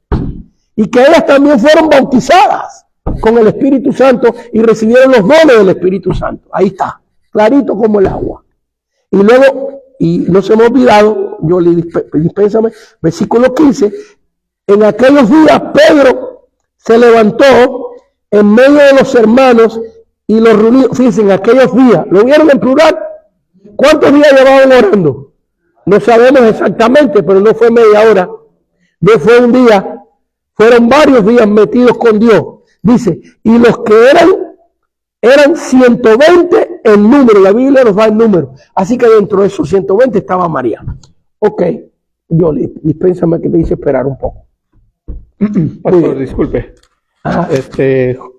y que ellas también fueron bautizadas con el Espíritu Santo y recibieron los dones del Espíritu Santo. Ahí está, clarito como el agua. Y luego, y no se me ha olvidado, dispénsame, versículo 15, en aquellos días Pedro se levantó en medio de los hermanos y los reunió. Fíjense, en aquellos días, ¿lo vieron en plural? ¿Cuántos días llevaban orando? No sabemos exactamente, pero no fue media hora, no fue un día, fueron varios días metidos con Dios. Dice, y los que eran 120 en número, la Biblia nos da el número, así que dentro de esos 120 estaba María. Ok, Yoli, dispénsame que te hice esperar un poco. Pastor, disculpe.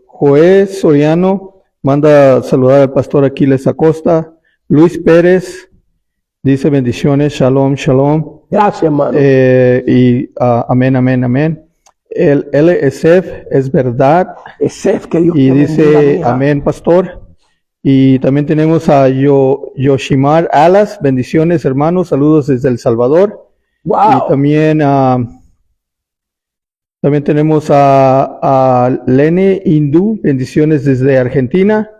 Joé Soriano manda saludar al pastor Aquiles Acosta. Luis Pérez dice bendiciones, shalom, shalom. Gracias, hermano. Amén, amén, amén. El LSF es verdad. SF, que Dios y te dice bendiga, amén, pastor. Y también tenemos a Yoshimar Alas, bendiciones, hermanos, saludos desde El Salvador. Wow. Y también tenemos a Lene Hindú, bendiciones desde Argentina.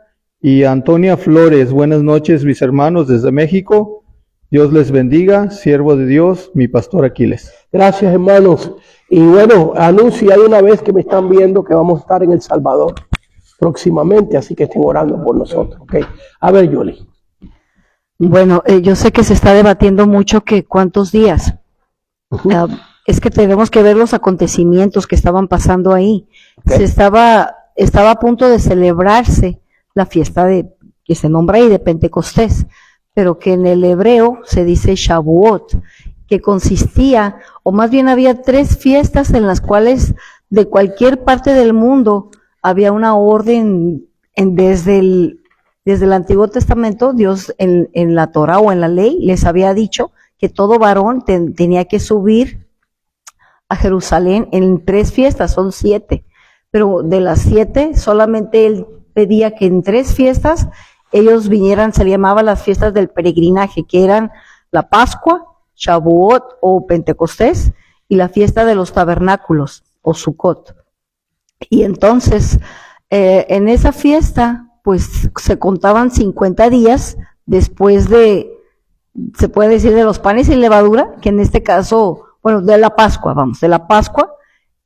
Y Antonia Flores, buenas noches, mis hermanos desde México. Dios les bendiga, siervo de Dios, mi pastor Aquiles. Gracias, hermanos. Y bueno, anuncia de una vez que me están viendo que vamos a estar en El Salvador próximamente, así que estén orando por nosotros. Okay. A ver, Yoli. Bueno, yo sé que se está debatiendo mucho que cuántos días. Es que tenemos que ver los acontecimientos que estaban pasando ahí. Okay. Estaba a punto de celebrarse la fiesta que se nombra ahí de Pentecostés, pero que en el hebreo se dice Shavuot, que consistía, o más bien había 3 fiestas en las cuales de cualquier parte del mundo había una orden desde el Antiguo Testamento. Dios en la Torah o en la ley les había dicho que todo varón tenía que subir a Jerusalén en 3 fiestas, son 7, pero de las 7 solamente él pedía que en 3 fiestas ellos vinieran, se llamaban las fiestas del peregrinaje, que eran la Pascua, Shavuot o Pentecostés y la fiesta de los tabernáculos o Sukkot. Y entonces, en esa fiesta, pues se contaban 50 días después de, se puede decir, de los panes sin levadura, que en este caso, bueno, de la Pascua, vamos, de la Pascua,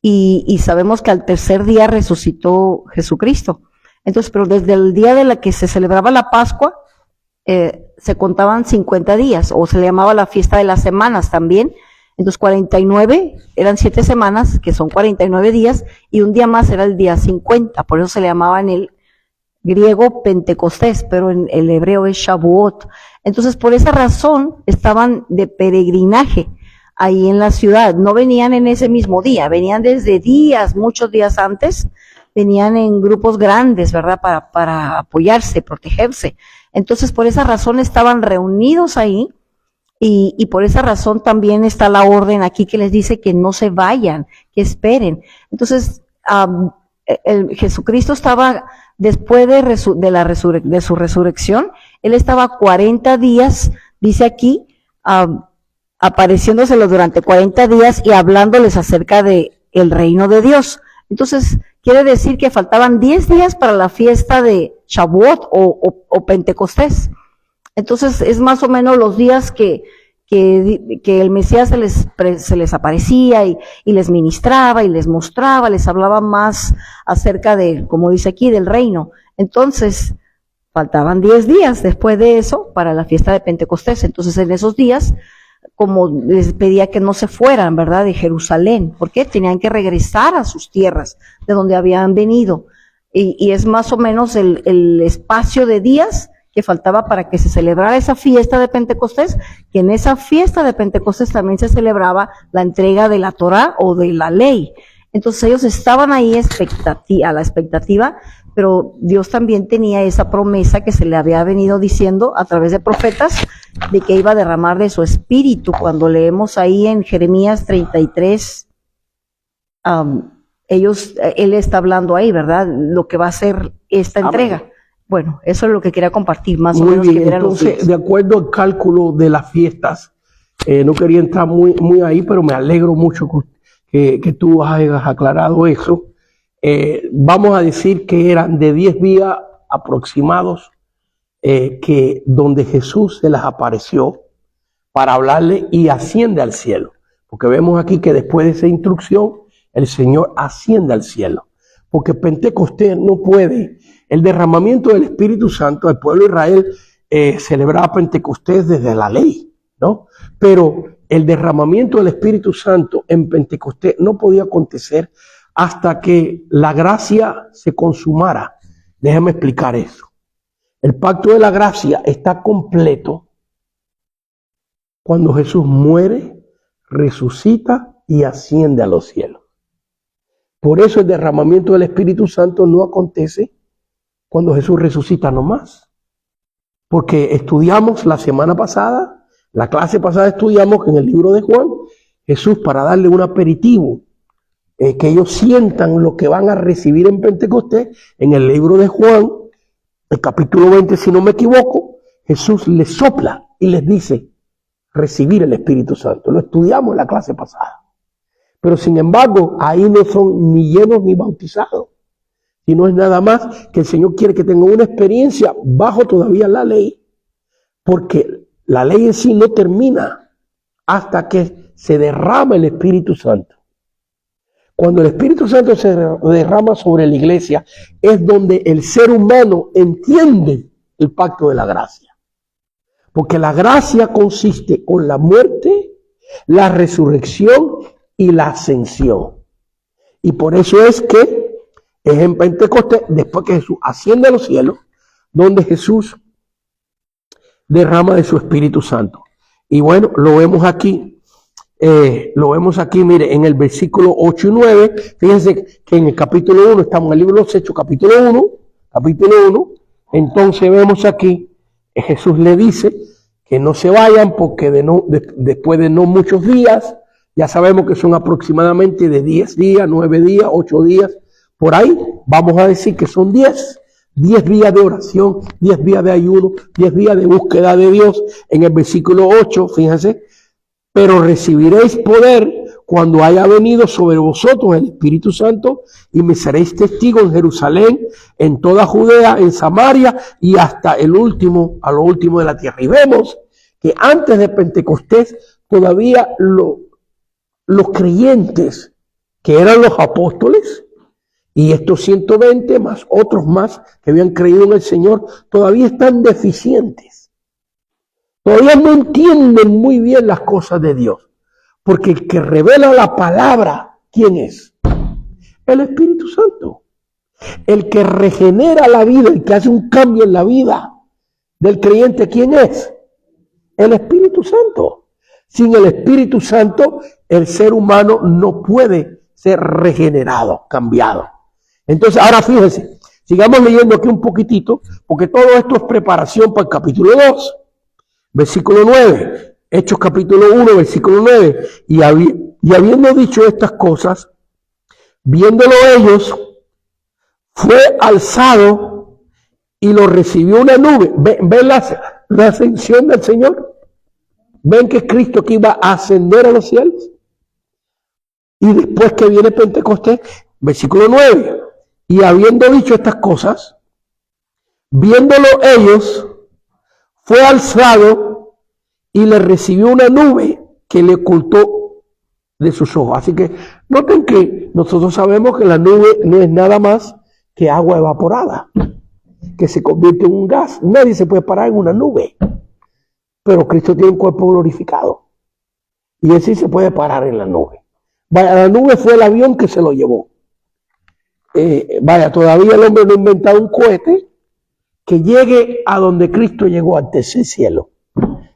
y sabemos que al tercer día resucitó Jesucristo. Entonces, pero desde el día de la que se celebraba la Pascua, se contaban 50 días, o se le llamaba la fiesta de las semanas también. Entonces 49, eran 7 semanas, que son 49 días, y un día más era el día 50, por eso se le llamaba en el griego Pentecostés, pero en el hebreo es Shavuot. Entonces por esa razón estaban de peregrinaje ahí en la ciudad, no venían en ese mismo día, venían desde días, muchos días antes, venían en grupos grandes, ¿verdad? Para apoyarse, protegerse. Entonces por esa razón estaban reunidos ahí. Y por esa razón también está la orden aquí que les dice que no se vayan, que esperen. Entonces, Jesucristo estaba, después de su resurrección, Él estaba 40 días, dice aquí, apareciéndoselos durante 40 días y hablándoles acerca de el reino de Dios. Entonces, quiere decir que faltaban 10 días para la fiesta de Shavuot o Pentecostés. Entonces es más o menos los días que el Mesías se les aparecía y les ministraba y les mostraba, les hablaba más acerca de, como dice aquí, del reino. Entonces faltaban 10 días después de eso para la fiesta de Pentecostés. Entonces en esos días, como les pedía que no se fueran, ¿verdad?, de Jerusalén, porque tenían que regresar a sus tierras de donde habían venido. Y es más o menos el espacio de días que faltaba para que se celebrara esa fiesta de Pentecostés, que en esa fiesta de Pentecostés también se celebraba la entrega de la Torá o de la ley. Entonces ellos estaban ahí a la expectativa, pero Dios también tenía esa promesa que se le había venido diciendo a través de profetas, de que iba a derramar de su espíritu. Cuando leemos ahí en Jeremías 33, él está hablando ahí, ¿verdad?, lo que va a ser esta entrega. Bueno, eso es lo que quería compartir, más o menos. Muy bien, entonces, de acuerdo al cálculo de las fiestas, no quería entrar muy ahí, pero me alegro mucho que tú hayas aclarado eso. Vamos a decir que eran de 10 días aproximados, que donde Jesús se les apareció para hablarle y asciende al cielo. Porque vemos aquí que después de esa instrucción, el Señor asciende al cielo. Porque Pentecostés no puede. El derramamiento del Espíritu Santo, el pueblo de Israel celebraba Pentecostés desde la ley, ¿no? Pero el derramamiento del Espíritu Santo en Pentecostés no podía acontecer hasta que la gracia se consumara. Déjame explicar eso. El pacto de la gracia está completo cuando Jesús muere, resucita y asciende a los cielos. Por eso el derramamiento del Espíritu Santo no acontece cuando Jesús resucita nomás. Porque estudiamos la semana pasada, la clase pasada estudiamos que en el libro de Juan, Jesús, para darle un aperitivo, que ellos sientan lo que van a recibir en Pentecostés, en el libro de Juan, el capítulo 20, si no me equivoco, Jesús les sopla y les dice recibir el Espíritu Santo. Lo estudiamos en la clase pasada. Pero sin embargo, ahí no son ni llenos ni bautizados. Y no es nada más que el Señor quiere que tengan una experiencia bajo todavía la ley, porque la ley en sí no termina hasta que se derrama el Espíritu Santo. Cuando el Espíritu Santo se derrama sobre la iglesia, es donde el ser humano entiende el pacto de la gracia. Porque la gracia consiste con la muerte, la resurrección y la ascensión. Y por eso es que es en Pentecostés, después que Jesús asciende a los cielos, donde Jesús derrama de su Espíritu Santo. Y bueno, lo vemos aquí, mire, en el versículo 8 y 9, fíjense que en el capítulo 1, estamos en el libro de los Hechos, capítulo 1, entonces vemos aquí, Jesús le dice que no se vayan porque después de no muchos días, ya sabemos que son aproximadamente de 10 días, 9 días, 8 días, por ahí vamos a decir que son 10 días de oración, 10 días de ayuno, 10 días de búsqueda de Dios. En el versículo 8, fíjense, pero recibiréis poder cuando haya venido sobre vosotros el Espíritu Santo, y me seréis testigos en Jerusalén, en toda Judea, en Samaria y hasta a lo último de la tierra. Y vemos que antes de Pentecostés todavía los creyentes, que eran los apóstoles, y estos 120 más otros más que habían creído en el Señor, todavía están deficientes. Todavía no entienden muy bien las cosas de Dios. Porque el que revela la palabra, ¿quién es? El Espíritu Santo. El que regenera la vida, el que hace un cambio en la vida del creyente, ¿quién es? El Espíritu Santo. Sin el Espíritu Santo, el ser humano no puede ser regenerado, cambiado. Entonces, ahora fíjense, sigamos leyendo aquí un poquitito, porque todo esto es preparación para el capítulo 2, versículo 9. Hechos capítulo 1, versículo 9. Y habiendo dicho estas cosas, viéndolo ellos, fue alzado y lo recibió una nube. ¿Ven la ascensión del Señor? ¿Ven que es Cristo que iba a ascender a los cielos? Y después que viene Pentecostés, versículo 9. Y habiendo dicho estas cosas, viéndolo ellos, fue alzado y le recibió una nube que le ocultó de sus ojos. Así que noten que nosotros sabemos que la nube no es nada más que agua evaporada, que se convierte en un gas. Nadie se puede parar en una nube, pero Cristo tiene un cuerpo glorificado y él sí se puede parar en la nube. Vaya, la nube fue el avión que se lo llevó. Todavía el hombre no ha inventado un cohete que llegue a donde Cristo llegó, al tercer cielo,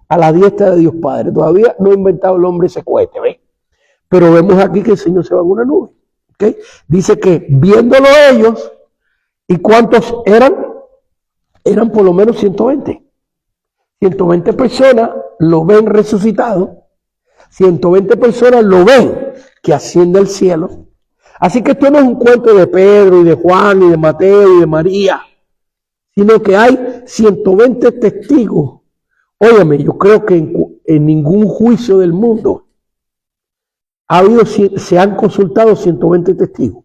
a la diestra de Dios Padre. Todavía no ha inventado el hombre ese cohete, ¿ves? Pero vemos aquí que el Señor se va en una nube, ¿okay? Dice que viéndolo ellos, ¿y cuántos eran? Eran por lo menos 120. 120 personas lo ven resucitado. 120 personas lo ven que asciende al cielo. Así que esto no es un cuento de Pedro y de Juan y de Mateo y de María, sino que hay 120 testigos. Óyeme, yo creo que en ningún juicio del mundo se han consultado 120 testigos.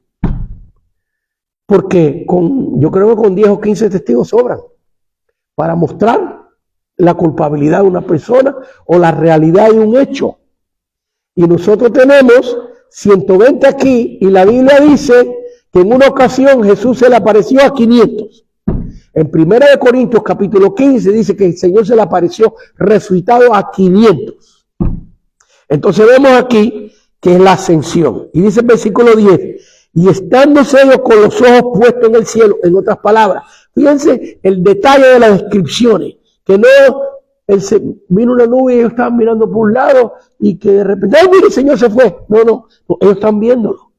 Porque yo creo que con 10 o 15 testigos sobran para mostrar la culpabilidad de una persona o la realidad de un hecho. Y nosotros tenemos 120 aquí, y la Biblia dice que en una ocasión Jesús se le apareció a 500. En 1 Corintios capítulo 15 dice que el Señor se le apareció resucitado a 500. Entonces vemos aquí que es la ascensión. Y dice el versículo 10, y estándose ellos con los ojos puestos en el cielo. En otras palabras, fíjense el detalle de las descripciones, que no vino una nube y ellos estaban mirando por un lado y que de repente, ¡ay, mire, el Señor se fue! No, ellos están viéndolo.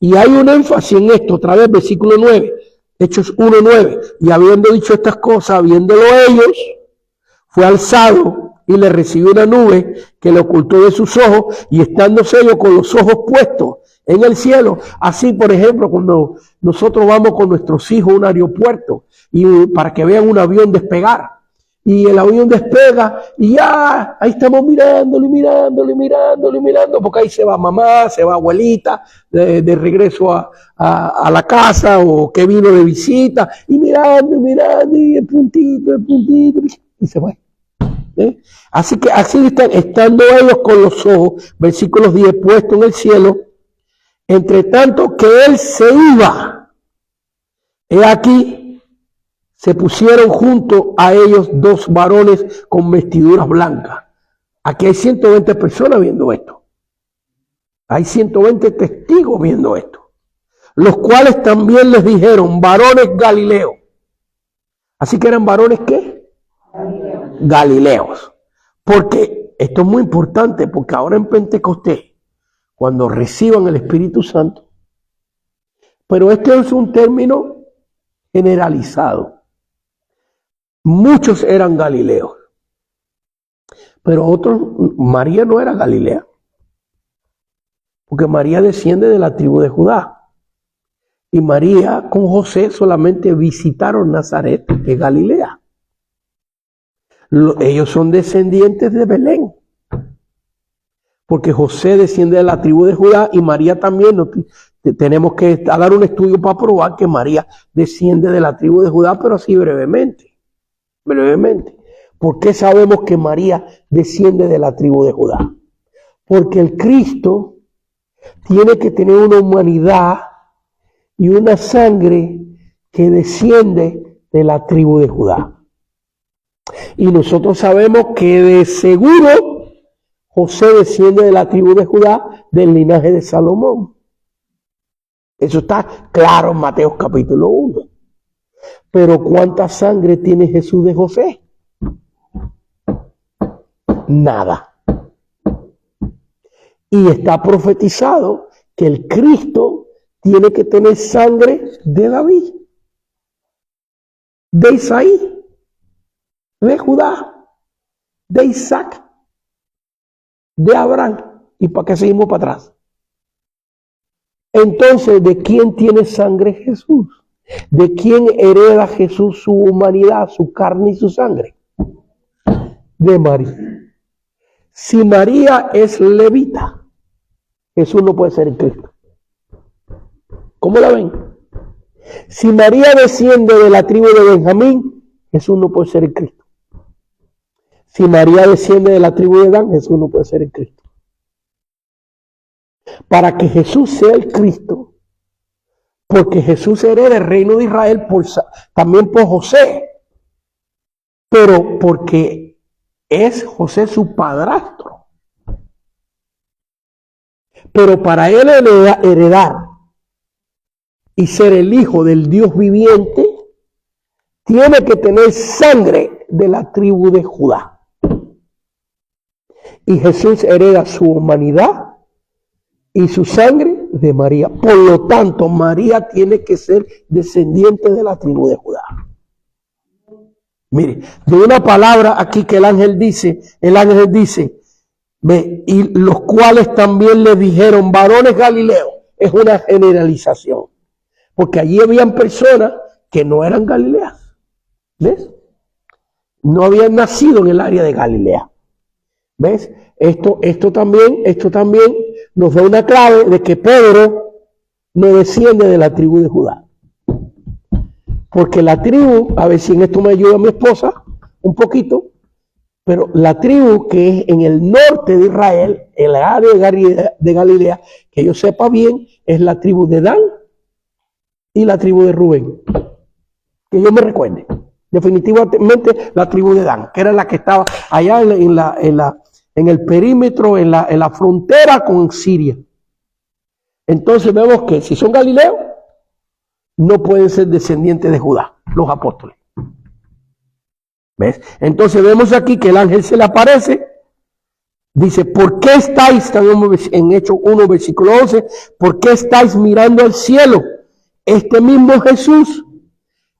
Y hay un énfasis en esto, otra vez versículo 9. Hechos 1:9, y habiendo dicho estas cosas, viéndolo ellos, fue alzado y le recibió una nube que le ocultó de sus ojos, y estándose ellos con los ojos puestos en el cielo. Así, por ejemplo, cuando nosotros vamos con nuestros hijos a un aeropuerto y para que vean un avión despegar, y el avión despega y ya ahí estamos mirándolo, porque ahí se va mamá, se va abuelita de regreso a la casa, o que vino de visita, y mirando, y el puntito, y se va. Así que así están, estando ellos con los ojos, versículos 10, puestos en el cielo, entre tanto que él se iba, he aquí, se pusieron junto a ellos 2 varones con vestiduras blancas. Aquí hay 120 personas viendo esto. Hay 120 testigos viendo esto. Los cuales también les dijeron, varones galileos. Así que eran varones, ¿qué? Galileos. Porque esto es muy importante, porque ahora en Pentecostés, cuando reciban el Espíritu Santo, pero este es un término generalizado. Muchos eran galileos, pero otros, María no era galilea, porque María desciende de la tribu de Judá, y María con José solamente visitaron Nazaret, que es Galilea. Ellos son descendientes de Belén. porque José desciende de la tribu de Judá y María también. Tenemos que dar un estudio para probar que María desciende de la tribu de Judá, pero así brevemente. Brevemente. ¿Por qué sabemos que María desciende de la tribu de Judá? Porque el Cristo tiene que tener una humanidad y una sangre que desciende de la tribu de Judá. Y nosotros sabemos que de seguro José desciende de la tribu de Judá, del linaje de Salomón. Eso está claro en Mateo capítulo 1. Pero ¿cuánta sangre tiene Jesús de José? Nada. Y está profetizado que el Cristo tiene que tener sangre de David, de Isaí, de Judá, de Isaac, de Abraham. ¿Y para qué seguimos para atrás? Entonces, ¿de quién tiene sangre Jesús? ¿De quién hereda Jesús su humanidad, su carne y su sangre? De María. Si María es levita, Jesús no puede ser el Cristo. ¿Cómo la ven? Si María desciende de la tribu de Benjamín, Jesús no puede ser el Cristo. Si María desciende de la tribu de Dan, Jesús no puede ser el Cristo. Para que Jesús sea el Cristo, porque Jesús hereda el reino de Israel también por José, pero porque es José su padrastro. Pero para él heredar y ser el hijo del Dios viviente, tiene que tener sangre de la tribu de Judá. Y Jesús hereda su humanidad y su sangre de María. Por lo tanto, María tiene que ser descendiente de la tribu de Judá. Mire, de una palabra aquí que el ángel dice, ve, y los cuales también le dijeron, varones Galileos, es una generalización. Porque allí habían personas que no eran galileas. ¿Ves? No habían nacido en el área de Galilea. ¿Ves? Esto también nos da una clave de que Pedro no desciende de la tribu de Judá. Porque la tribu, a ver si en esto me ayuda mi esposa un poquito, pero la tribu que es en el norte de Israel, en la área de Galilea, que yo sepa bien, es la tribu de Dan y la tribu de Rubén. Que yo me recuerde. Definitivamente la tribu de Dan, que era la que estaba allá en el perímetro, en la frontera con Siria. Entonces vemos que si son galileos, no pueden ser descendientes de Judá, los apóstoles. ¿Ves? Entonces vemos aquí que el ángel se le aparece, dice, ¿por qué estáis, en Hechos 1, versículo 11, ¿por qué estáis mirando al cielo? Este mismo Jesús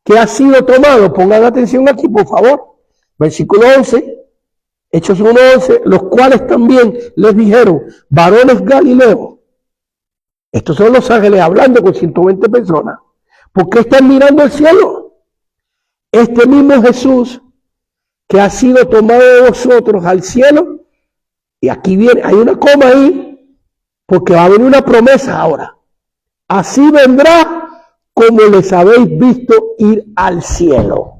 que ha sido tomado, pongan atención aquí por favor, versículo 11, Hechos 1, 11, los cuales también les dijeron, varones Galileos, estos son los ángeles hablando con 120 personas, ¿por qué están mirando al cielo? Este mismo Jesús que ha sido tomado de vosotros al cielo, y aquí viene, hay una coma ahí, porque va a venir una promesa ahora. Así vendrá como les habéis visto ir al cielo.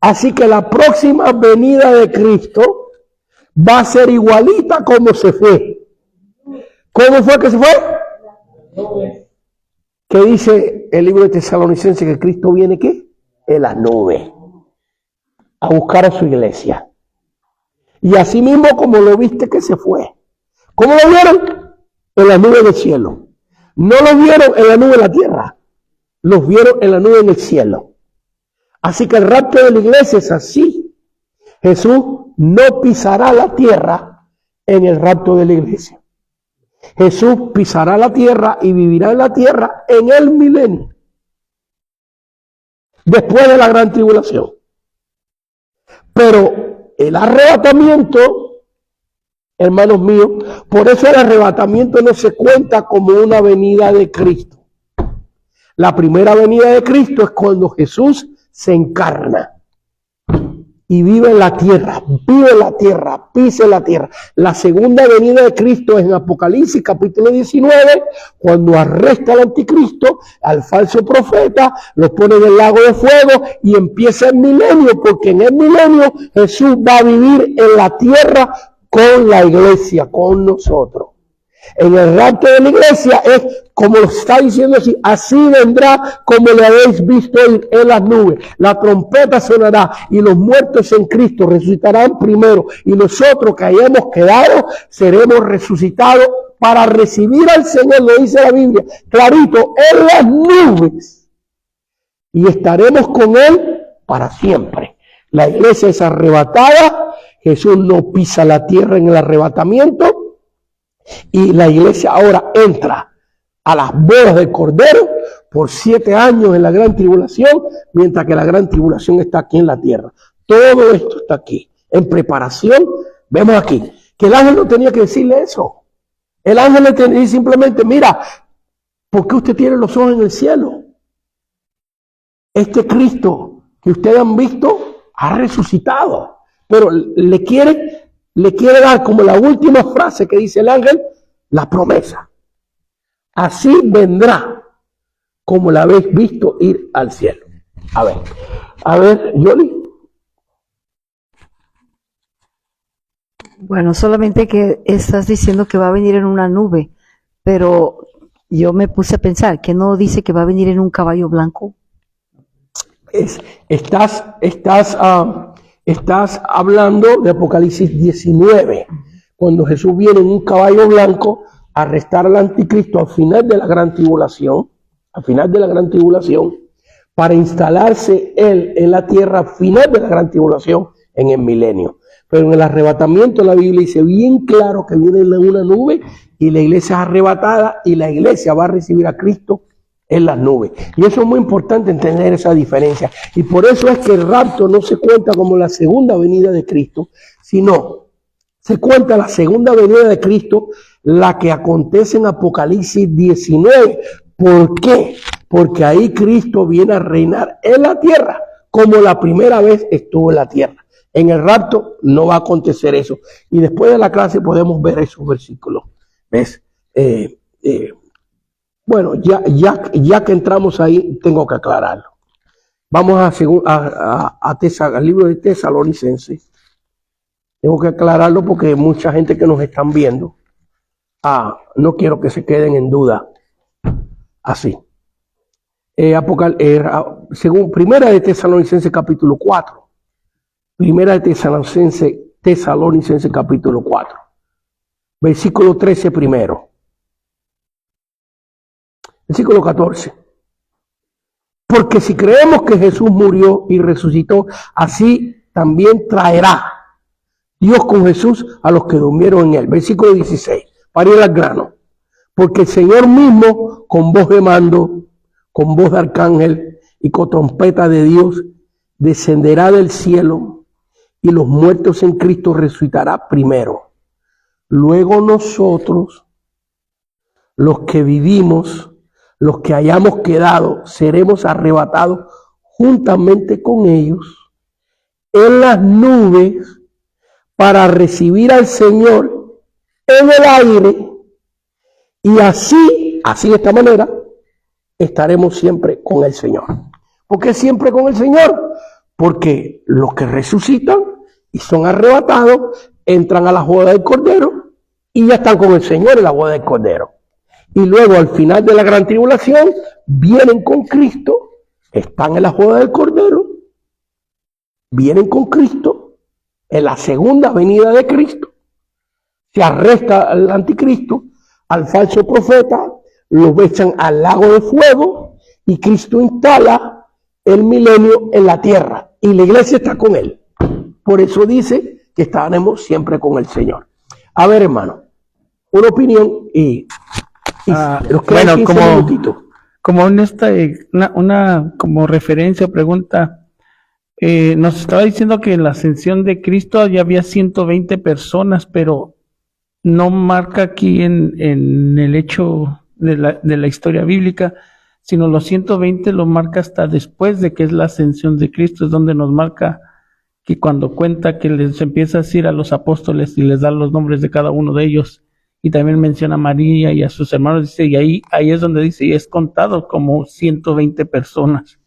Así que la próxima venida de Cristo va a ser igualita como se fue. ¿Cómo fue que se fue? ¿Qué dice el libro de Tesalonicenses? Que Cristo viene, ¿qué? En las nubes, a buscar a su iglesia. Y así mismo como lo viste que se fue. ¿Cómo lo vieron? En las nubes del cielo. No lo vieron en la nube de la tierra. Los vieron en la nube del cielo. Así que el rapto de la iglesia es así. Jesús no pisará la tierra en el rapto de la iglesia. Jesús pisará la tierra y vivirá en la tierra en el milenio. Después de la gran tribulación. Pero el arrebatamiento, hermanos míos, por eso el arrebatamiento no se cuenta como una venida de Cristo. La primera venida de Cristo es cuando Jesús se encarna. y vive en la tierra, pise la tierra. La segunda venida de Cristo es en Apocalipsis capítulo 19, cuando arresta al anticristo, al falso profeta, lo pone en el lago de fuego y empieza el milenio, porque en el milenio Jesús va a vivir en la tierra con la iglesia, con nosotros. En el rapto de la iglesia es como lo está diciendo así, así vendrá como le habéis visto en las nubes. La trompeta sonará y los muertos en Cristo resucitarán primero. Y nosotros que hayamos quedado seremos resucitados para recibir al Señor, lo dice la Biblia, clarito, en las nubes. Y estaremos con Él para siempre. La iglesia es arrebatada, Jesús no pisa la tierra en el arrebatamiento. Y la iglesia ahora entra a las bodas del Cordero por 7 años en la gran tribulación, mientras que la gran tribulación está aquí en la tierra. Todo esto está aquí, en preparación. Vemos aquí que el ángel no tenía que decirle eso. El ángel le tenía simplemente, mira, ¿por qué usted tiene los ojos en el cielo? Este Cristo que ustedes han visto ha resucitado, pero le quiere dar como la última frase que dice el ángel, la promesa. Así vendrá como la habéis visto ir al cielo. A ver, Yoli. Bueno, solamente que estás diciendo que va a venir en una nube, pero yo me puse a pensar que no dice que va a venir en un caballo blanco. Estás hablando de Apocalipsis 19, cuando Jesús viene en un caballo blanco a arrestar al anticristo al final de la gran tribulación, para instalarse él en la tierra al final de la gran tribulación en el milenio. Pero en el arrebatamiento la Biblia dice bien claro que viene en una nube y la iglesia es arrebatada y la iglesia va a recibir a Cristo en las nubes. Y eso es muy importante entender esa diferencia. Y por eso es que el rapto no se cuenta como la segunda venida de Cristo, sino se cuenta la segunda venida de Cristo, la que acontece en Apocalipsis 19. ¿Por qué? Porque ahí Cristo viene a reinar en la tierra como la primera vez estuvo en la tierra. En el rapto no va a acontecer eso. Y después de la clase podemos ver esos versículos. ¿Ves? Bueno, ya que entramos ahí, tengo que aclararlo. Vamos al libro de Tesalonicenses. Tengo que aclararlo porque hay mucha gente que nos están viendo. No quiero que se queden en duda. Así. Según Primera de Tesalonicenses capítulo 4. Primera de Tesalonicenses capítulo 4. Versículo 13 primero. Versículo 14. Porque si creemos que Jesús murió y resucitó, así también traerá Dios con Jesús a los que durmieron en él. Versículo 16. Para ir al grano. Porque el Señor mismo, con voz de mando, con voz de arcángel y con trompeta de Dios, descenderá del cielo y los muertos en Cristo resucitará primero. Luego nosotros, los que vivimos, los que hayamos quedado, seremos arrebatados juntamente con ellos en las nubes para recibir al Señor en el aire, y así de esta manera estaremos siempre con el Señor. ¿Por qué siempre con el Señor? Porque los que resucitan y son arrebatados entran a la boda del Cordero y ya están con el Señor en la boda del Cordero. Y luego al final de la gran tribulación vienen con Cristo, están en la boda del Cordero, vienen con Cristo en la segunda venida de Cristo, se arresta al anticristo, al falso profeta, los echan al lago de fuego y Cristo instala el milenio en la tierra y la iglesia está con él. Por eso dice que estaremos siempre con el Señor. A ver, hermano, una opinión y bueno, como una como referencia o pregunta, nos estaba diciendo que en la ascensión de Cristo ya había 120 personas, pero no marca aquí en el hecho de la historia bíblica, sino los 120 lo marca hasta después de que es la ascensión de Cristo, es donde nos marca que cuando cuenta que les empieza a decir a los apóstoles y les da los nombres de cada uno de ellos, y también menciona a María y a sus hermanos, dice, y ahí es donde dice, y es contado como 120 personas.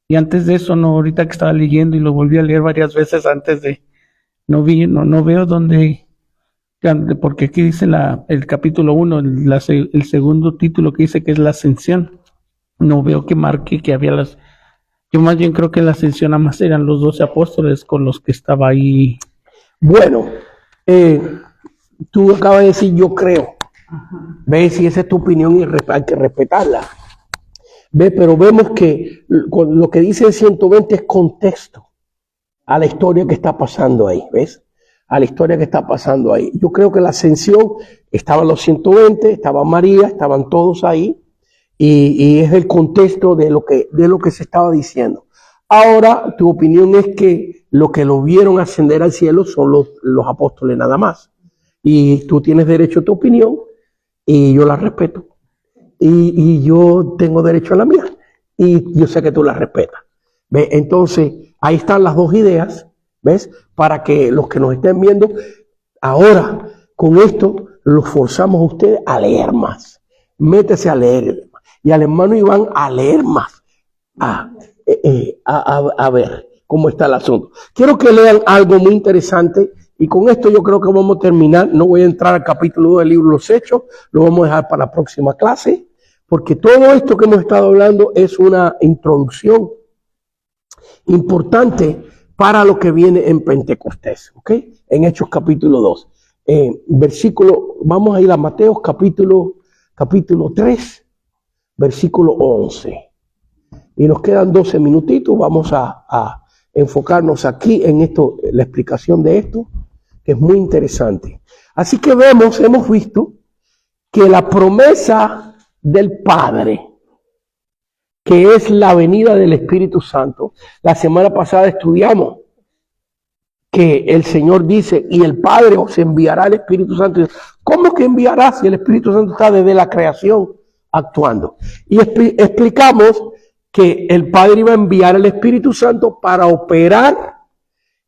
Y antes de eso, no, ahorita que estaba leyendo y lo volví a leer varias veces antes de, no veo dónde, porque aquí dice el capítulo 1, el segundo título que dice que es la ascensión. No veo que marque que había yo más bien creo que la ascensión nada más eran los 12 apóstoles con los que estaba ahí. Bueno, tú acabas de decir yo creo. ¿Ves? Si esa es tu opinión y hay que respetarla. ¿Ves? Pero vemos que lo que dice el 120 es contexto a la historia que está pasando ahí. ¿Ves? A la historia que está pasando ahí. Yo creo que la ascensión, estaban los 120, estaba María, estaban todos ahí. Y es el contexto de lo que se estaba diciendo. Ahora, tu opinión es que lo que lo vieron ascender al cielo son los apóstoles nada más. Y tú tienes derecho a tu opinión y yo la respeto. Y yo tengo derecho a la mía. Y yo sé que tú la respetas. ¿Ves? Entonces, ahí están las dos ideas, ¿ves? Para que los que nos estén viendo, ahora, con esto, los forzamos a ustedes a leer más. Métese a leer. Y al hermano Iván a leer más, a ver cómo está el asunto. Quiero que lean algo muy interesante y con esto yo creo que vamos a terminar. No voy a entrar al capítulo 2 del libro Los Hechos, lo vamos a dejar para la próxima clase, porque todo esto que hemos estado hablando es una introducción importante para lo que viene en Pentecostés, ¿ok? En Hechos capítulo 2. Vamos a ir a Mateo capítulo 3. Versículo 11. Y nos quedan 12 minutitos. Vamos a enfocarnos aquí en esto, la explicación de esto, que es muy interesante. Así que hemos visto que la promesa del Padre, que es la venida del Espíritu Santo, la semana pasada estudiamos que el Señor dice, y el Padre os enviará el Espíritu Santo. ¿Cómo que enviará si el Espíritu Santo está desde la creación actuando? Y explicamos que el Padre iba a enviar el Espíritu Santo para operar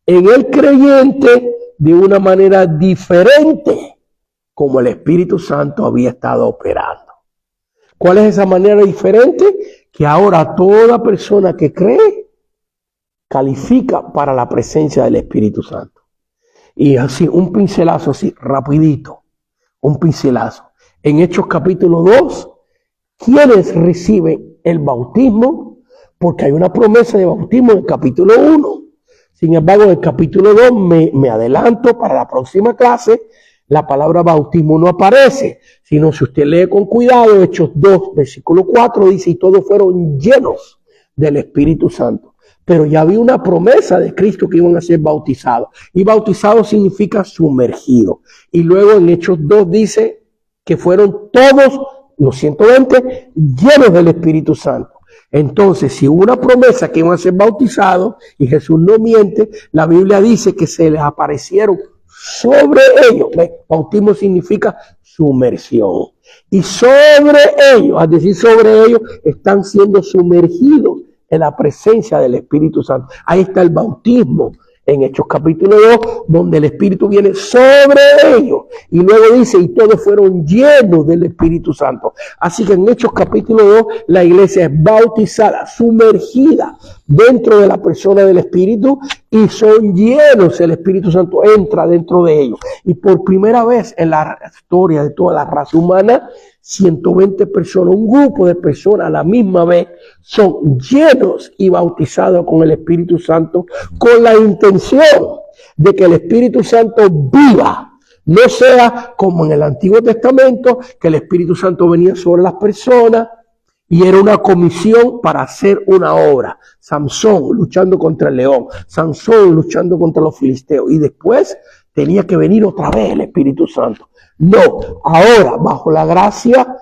en el creyente de una manera diferente como el Espíritu Santo había estado operando. ¿Cuál es esa manera diferente? Que ahora toda persona que cree califica para la presencia del Espíritu Santo. Y así, un pincelazo así, rapidito, un pincelazo. En Hechos capítulo 2, ¿quiénes reciben el bautismo? Porque hay una promesa de bautismo en el capítulo 1. Sin embargo, en el capítulo 2 me adelanto para la próxima clase. La palabra bautismo no aparece, sino si usted lee con cuidado, Hechos 2, versículo 4, dice, y todos fueron llenos del Espíritu Santo. Pero ya había una promesa de Cristo que iban a ser bautizados. Y bautizado significa sumergido. Y luego en Hechos 2 dice que fueron todos los 120 llenos del Espíritu Santo. Entonces, si hubo una promesa que iban a ser bautizados, y Jesús no miente, la Biblia dice que se les aparecieron sobre ellos. Bautismo significa sumersión. Y sobre ellos, al decir sobre ellos, están siendo sumergidos en la presencia del Espíritu Santo. Ahí está el bautismo en Hechos capítulo 2, donde el Espíritu viene sobre ellos. Y luego dice, y todos fueron llenos del Espíritu Santo. Así que en Hechos capítulo 2, la iglesia es bautizada, sumergida dentro de la persona del Espíritu, y son llenos, el Espíritu Santo entra dentro de ellos. Y por primera vez en la historia de toda la raza humana, 120 personas, un grupo de personas a la misma vez, son llenos y bautizados con el Espíritu Santo, con la intención de que el Espíritu Santo viva. No sea como en el Antiguo Testamento, que el Espíritu Santo venía sobre las personas y era una comisión para hacer una obra. Sansón luchando contra el león, Sansón luchando contra los filisteos, y después tenía que venir otra vez el Espíritu Santo. No, ahora bajo la gracia,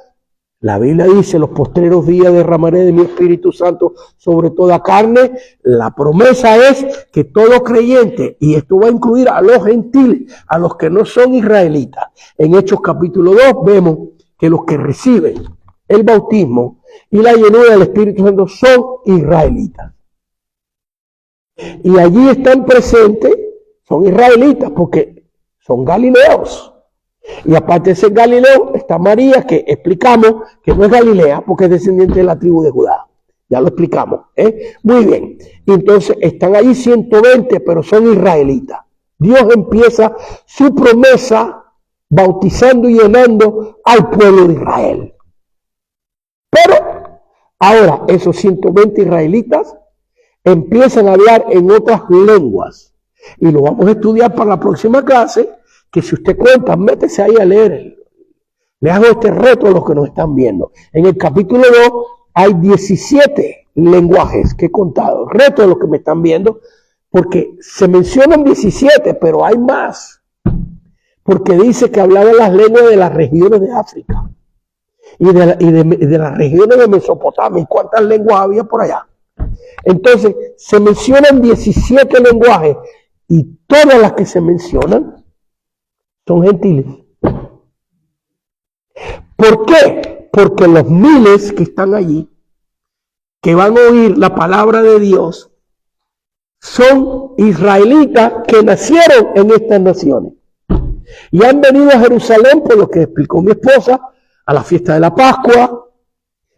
la Biblia dice, los postreros días derramaré de mi Espíritu Santo sobre toda carne. La promesa es que todo creyente, y esto va a incluir a los gentiles, a los que no son israelitas. En Hechos capítulo 2 vemos que los que reciben el bautismo y la llenura del Espíritu Santo son israelitas. Y allí están presentes, son israelitas, porque son galileos. Y aparte de ser Galileo, está María, que explicamos que no es Galilea, porque es descendiente de la tribu de Judá. Ya lo explicamos. Muy bien. Y entonces están allí 120, pero son israelitas. Dios empieza su promesa bautizando y llenando al pueblo de Israel. Pero ahora esos 120 israelitas empiezan a hablar en otras lenguas. Y lo vamos a estudiar para la próxima clase, que si usted cuenta, métese ahí a leer. Le hago este reto a los que nos están viendo. En el capítulo 2 hay 17 lenguajes que he contado. Reto a los que me están viendo, porque se mencionan 17, pero hay más. Porque dice que hablaban las lenguas de las regiones de África y de las regiones de Mesopotamia. ¿Y cuántas lenguas había por allá? Entonces, se mencionan 17 lenguajes y todas las que se mencionan son gentiles. ¿Por qué? Porque los miles que están allí, que van a oír la palabra de Dios, son israelitas que nacieron en estas naciones. Y han venido a Jerusalén, por lo que explicó mi esposa, a la fiesta de la Pascua,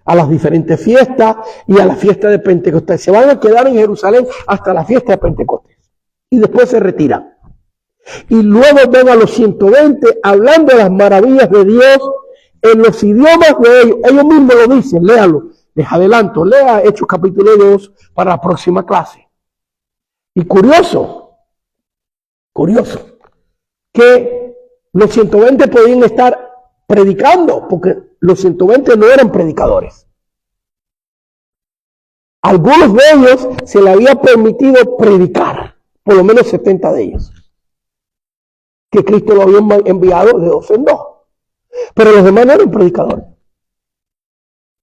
a las diferentes fiestas y a la fiesta de Pentecostés. Se van a quedar en Jerusalén hasta la fiesta de Pentecostés. Y después se retiran. Y luego ven a los 120 hablando de las maravillas de Dios en los idiomas de ellos. Ellos mismos lo dicen, léalo. Les adelanto, lea Hechos capítulo 2 para la próxima clase. Y curioso, que los 120 podían estar predicando, porque los 120 no eran predicadores. Algunos de ellos se le había permitido predicar, por lo menos 70 de ellos, que Cristo lo había enviado de 2 en 2. Pero los demás no eran predicadores.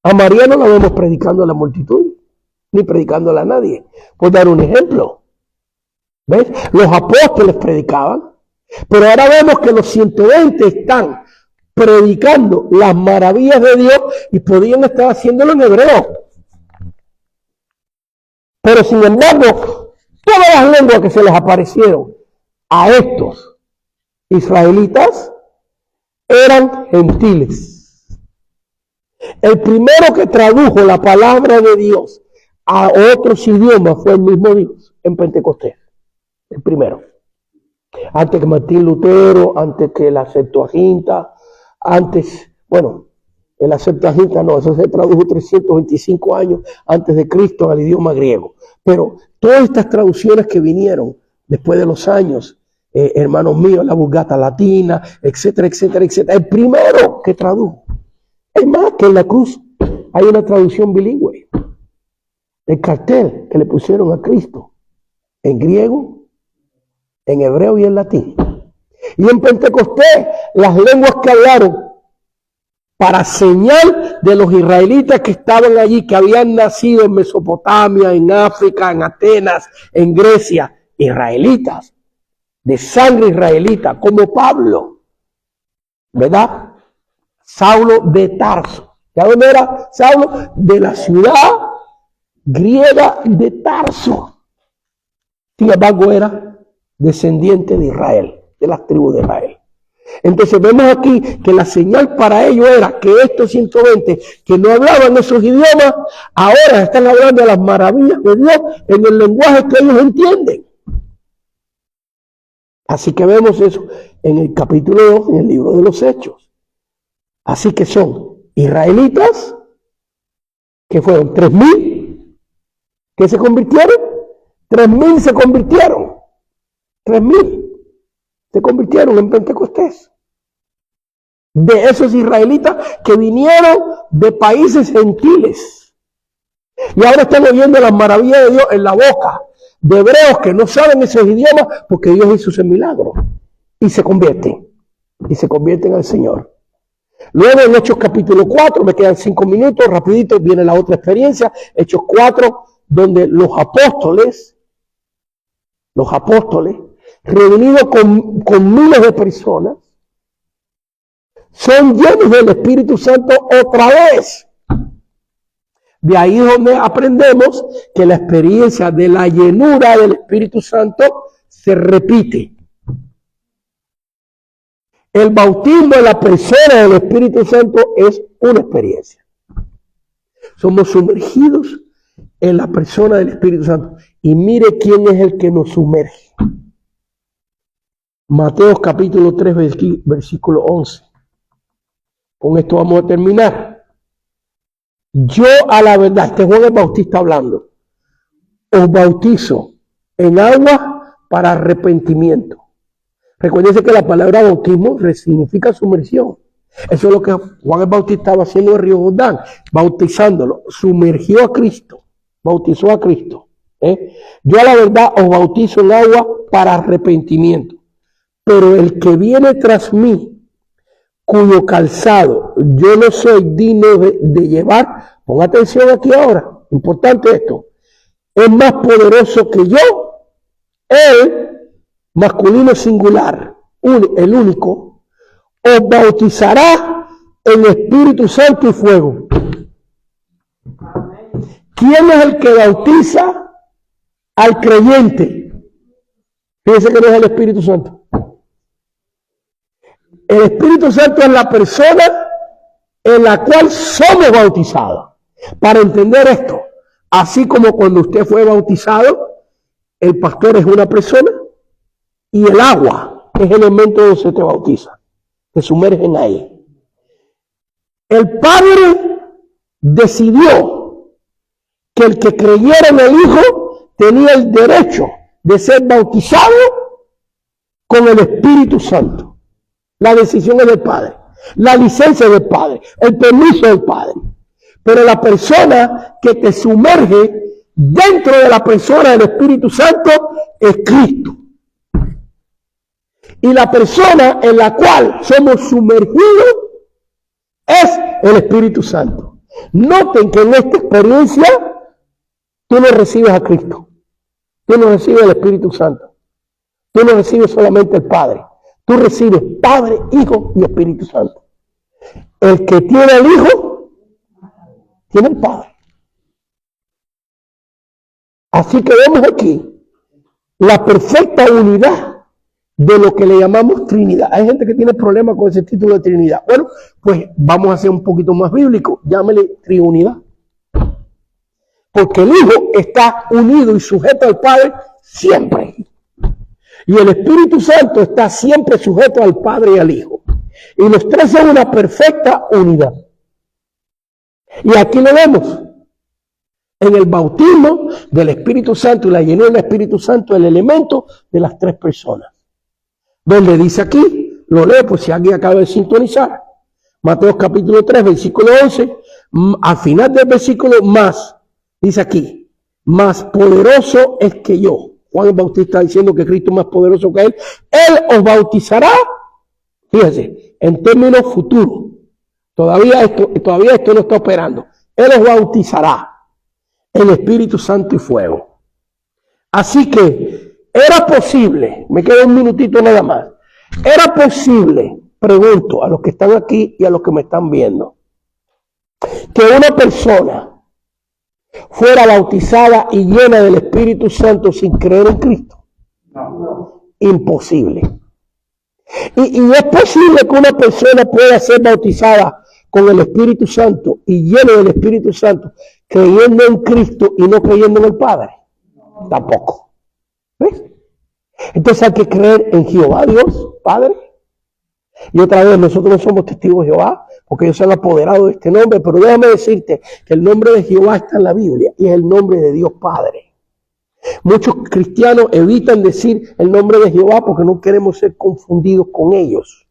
A María no la vemos predicando a la multitud, ni predicándola a nadie. Por dar un ejemplo, ¿ves? Los apóstoles predicaban, pero ahora vemos que los 120 están predicando las maravillas de Dios y podían estar haciéndolo en hebreo. Pero sin embargo, todas las lenguas que se les aparecieron a estos israelitas eran gentiles. El primero que tradujo la palabra de Dios a otros idiomas fue el mismo Dios en Pentecostés. El primero. Antes que Martín Lutero, antes que la Septuaginta, la Septuaginta no, eso se tradujo 325 años antes de Cristo al idioma griego. Pero todas estas traducciones que vinieron después de los años, hermanos míos, la Vulgata Latina, etcétera, etcétera, etcétera, el primero que tradujo. Es más, que en la cruz hay una traducción bilingüe del cartel que le pusieron a Cristo en griego, en hebreo y en latín. Y en Pentecostés, las lenguas que hablaron para señal de los israelitas que estaban allí, que habían nacido en Mesopotamia, en África, en Atenas, en Grecia, israelitas, de sangre israelita, como Pablo, ¿verdad? Saulo de Tarso. ¿De dónde era Saulo? De la ciudad griega de Tarso. Sin embargo, era descendiente de Israel, de las tribus de Israel. Entonces vemos aquí que la señal para ellos era que estos 120 que no hablaban esos idiomas, ahora están hablando de las maravillas de Dios en el lenguaje que ellos entienden. Así que vemos eso en el capítulo 2, en el libro de los Hechos. Así que son israelitas, que fueron 3,000, que se convirtieron, 3,000 se convirtieron, 3,000 se convirtieron en Pentecostés. De esos israelitas que vinieron de países gentiles. Y ahora están oyendo las maravillas de Dios en la boca de hebreos que no saben esos idiomas porque Dios hizo ese milagro. Y se convierten al Señor. Luego en Hechos capítulo 4, me quedan 5 minutos, rapidito viene la otra experiencia, Hechos 4, donde los apóstoles, reunidos con miles de personas, son llenos del Espíritu Santo otra vez. De ahí es donde aprendemos que la experiencia de la llenura del Espíritu Santo se repite. El bautismo de la persona del Espíritu Santo es una experiencia. Somos sumergidos en la persona del Espíritu Santo. Y mire quién es el que nos sumerge. Mateo capítulo 3, versículo 11. Con esto vamos a terminar. Yo a la verdad, este es Juan el Bautista hablando, os bautizo en agua para arrepentimiento. Recuérdense que la palabra bautismo significa sumersión. Eso es lo que Juan el Bautista estaba haciendo en el río Jordán, bautizándolo. Sumergió a Cristo, bautizó a Cristo. Yo a la verdad os bautizo en agua para arrepentimiento. Pero el que viene tras mí, cuyo calzado yo no soy digno de llevar, pon atención aquí ahora, importante esto, es más poderoso que yo, él, masculino singular, el único, os bautizará en Espíritu Santo y fuego. ¿Quién es el que bautiza al creyente? Fíjense que no es el Espíritu Santo. El Espíritu Santo es la persona en la cual somos bautizados. Para entender esto, así como cuando usted fue bautizado, el pastor es una persona y el agua es el elemento donde se te bautiza. Te sumergen ahí. El Padre decidió que el que creyera en el Hijo tenía el derecho de ser bautizado con el Espíritu Santo. La decisión es del Padre, la licencia es del Padre, el permiso del Padre. Pero la persona que te sumerge dentro de la persona del Espíritu Santo es Cristo. Y la persona en la cual somos sumergidos es el Espíritu Santo. Noten que en esta experiencia tú no recibes a Cristo, tú no recibes el Espíritu Santo, tú no recibes solamente el Padre. Tú recibes Padre, Hijo y Espíritu Santo. El que tiene el Hijo, tiene el Padre. Así que vemos aquí la perfecta unidad de lo que le llamamos Trinidad. Hay gente que tiene problemas con ese título de Trinidad. Bueno, pues vamos a ser un poquito más bíblico. Llámele Triunidad. Porque el Hijo está unido y sujeto al Padre siempre. Y el Espíritu Santo está siempre sujeto al Padre y al Hijo. Y los tres son una perfecta unidad. Y aquí lo vemos. En el bautismo del Espíritu Santo y la llenura del Espíritu Santo, el elemento de las tres personas. Donde dice aquí, lo leo por si alguien acaba de sintonizar. Mateo capítulo 3, versículo 11. Al final del versículo más, dice aquí, más poderoso es que yo. Juan el Bautista está diciendo que Cristo es más poderoso que él. Él os bautizará, fíjense, en términos futuros. Todavía esto no está operando. Él os bautizará en Espíritu Santo y fuego. Así que era posible, me queda un minutito nada más. Era posible, pregunto a los que están aquí y a los que me están viendo, que una persona fuera bautizada y llena del Espíritu Santo sin creer en Cristo. No. Imposible. Y es posible que una persona pueda ser bautizada con el Espíritu Santo y llena del Espíritu Santo creyendo en Cristo y no creyendo en el Padre. No. Tampoco. ¿Ves? Entonces hay que creer en Jehová Dios, Padre. Y otra vez, nosotros no somos testigos de Jehová, porque ellos se han apoderado de este nombre, pero déjame decirte que el nombre de Jehová está en la Biblia y es el nombre de Dios Padre. Muchos cristianos evitan decir el nombre de Jehová porque no queremos ser confundidos con ellos,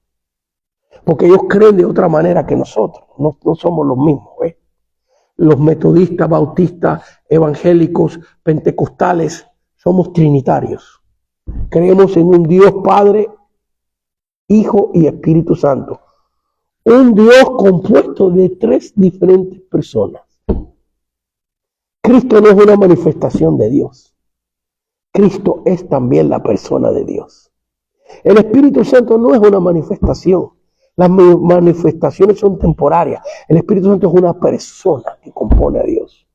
porque ellos creen de otra manera que nosotros, no somos los mismos. Los metodistas, bautistas, evangélicos, pentecostales, somos trinitarios. Creemos en un Dios Padre, Hijo y Espíritu Santo. Un Dios compuesto de tres diferentes personas. Cristo no es una manifestación de Dios. Cristo es también la persona de Dios. El Espíritu Santo no es una manifestación. Las manifestaciones son temporarias. El Espíritu Santo es una persona que compone a Dios.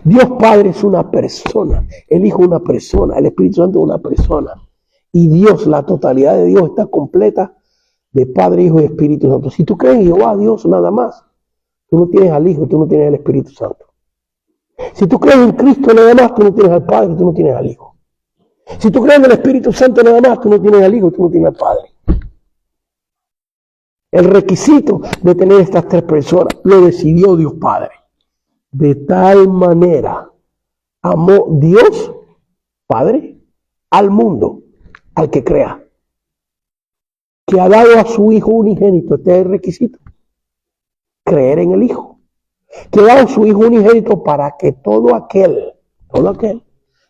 Dios Padre es una persona, el Hijo es una persona, el Espíritu Santo es una persona. Y Dios, la totalidad de Dios está completa de Padre, Hijo y Espíritu Santo. Si tú crees en Jehová, Dios nada más, tú no tienes al Hijo, tú no tienes al Espíritu Santo. Si tú crees en Cristo nada más, tú no tienes al Padre, tú no tienes al Hijo. Si tú crees en el Espíritu Santo nada más, tú no tienes al Hijo, tú no tienes al Padre. El requisito de tener estas tres personas lo decidió Dios Padre. De tal manera amó Dios Padre al mundo, al que crea, que ha dado a su Hijo unigénito. Este es el requisito. Creer en el Hijo. Que ha dado a su Hijo unigénito para que todo aquel,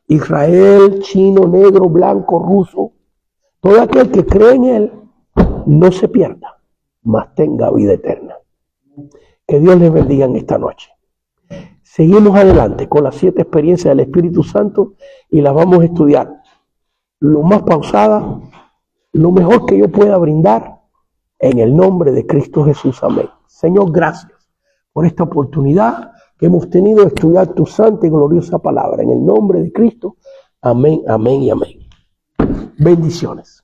Israel, chino, negro, blanco, ruso, todo aquel que cree en Él, no se pierda, mas tenga vida eterna. Que Dios les bendiga en esta noche. Seguimos adelante con las 7 experiencias del Espíritu Santo y las vamos a estudiar lo más pausada, lo mejor que yo pueda brindar, en el nombre de Cristo Jesús. Amén. Señor, gracias por esta oportunidad que hemos tenido de estudiar tu santa y gloriosa palabra. En el nombre de Cristo. Amén, amén y amén. Bendiciones.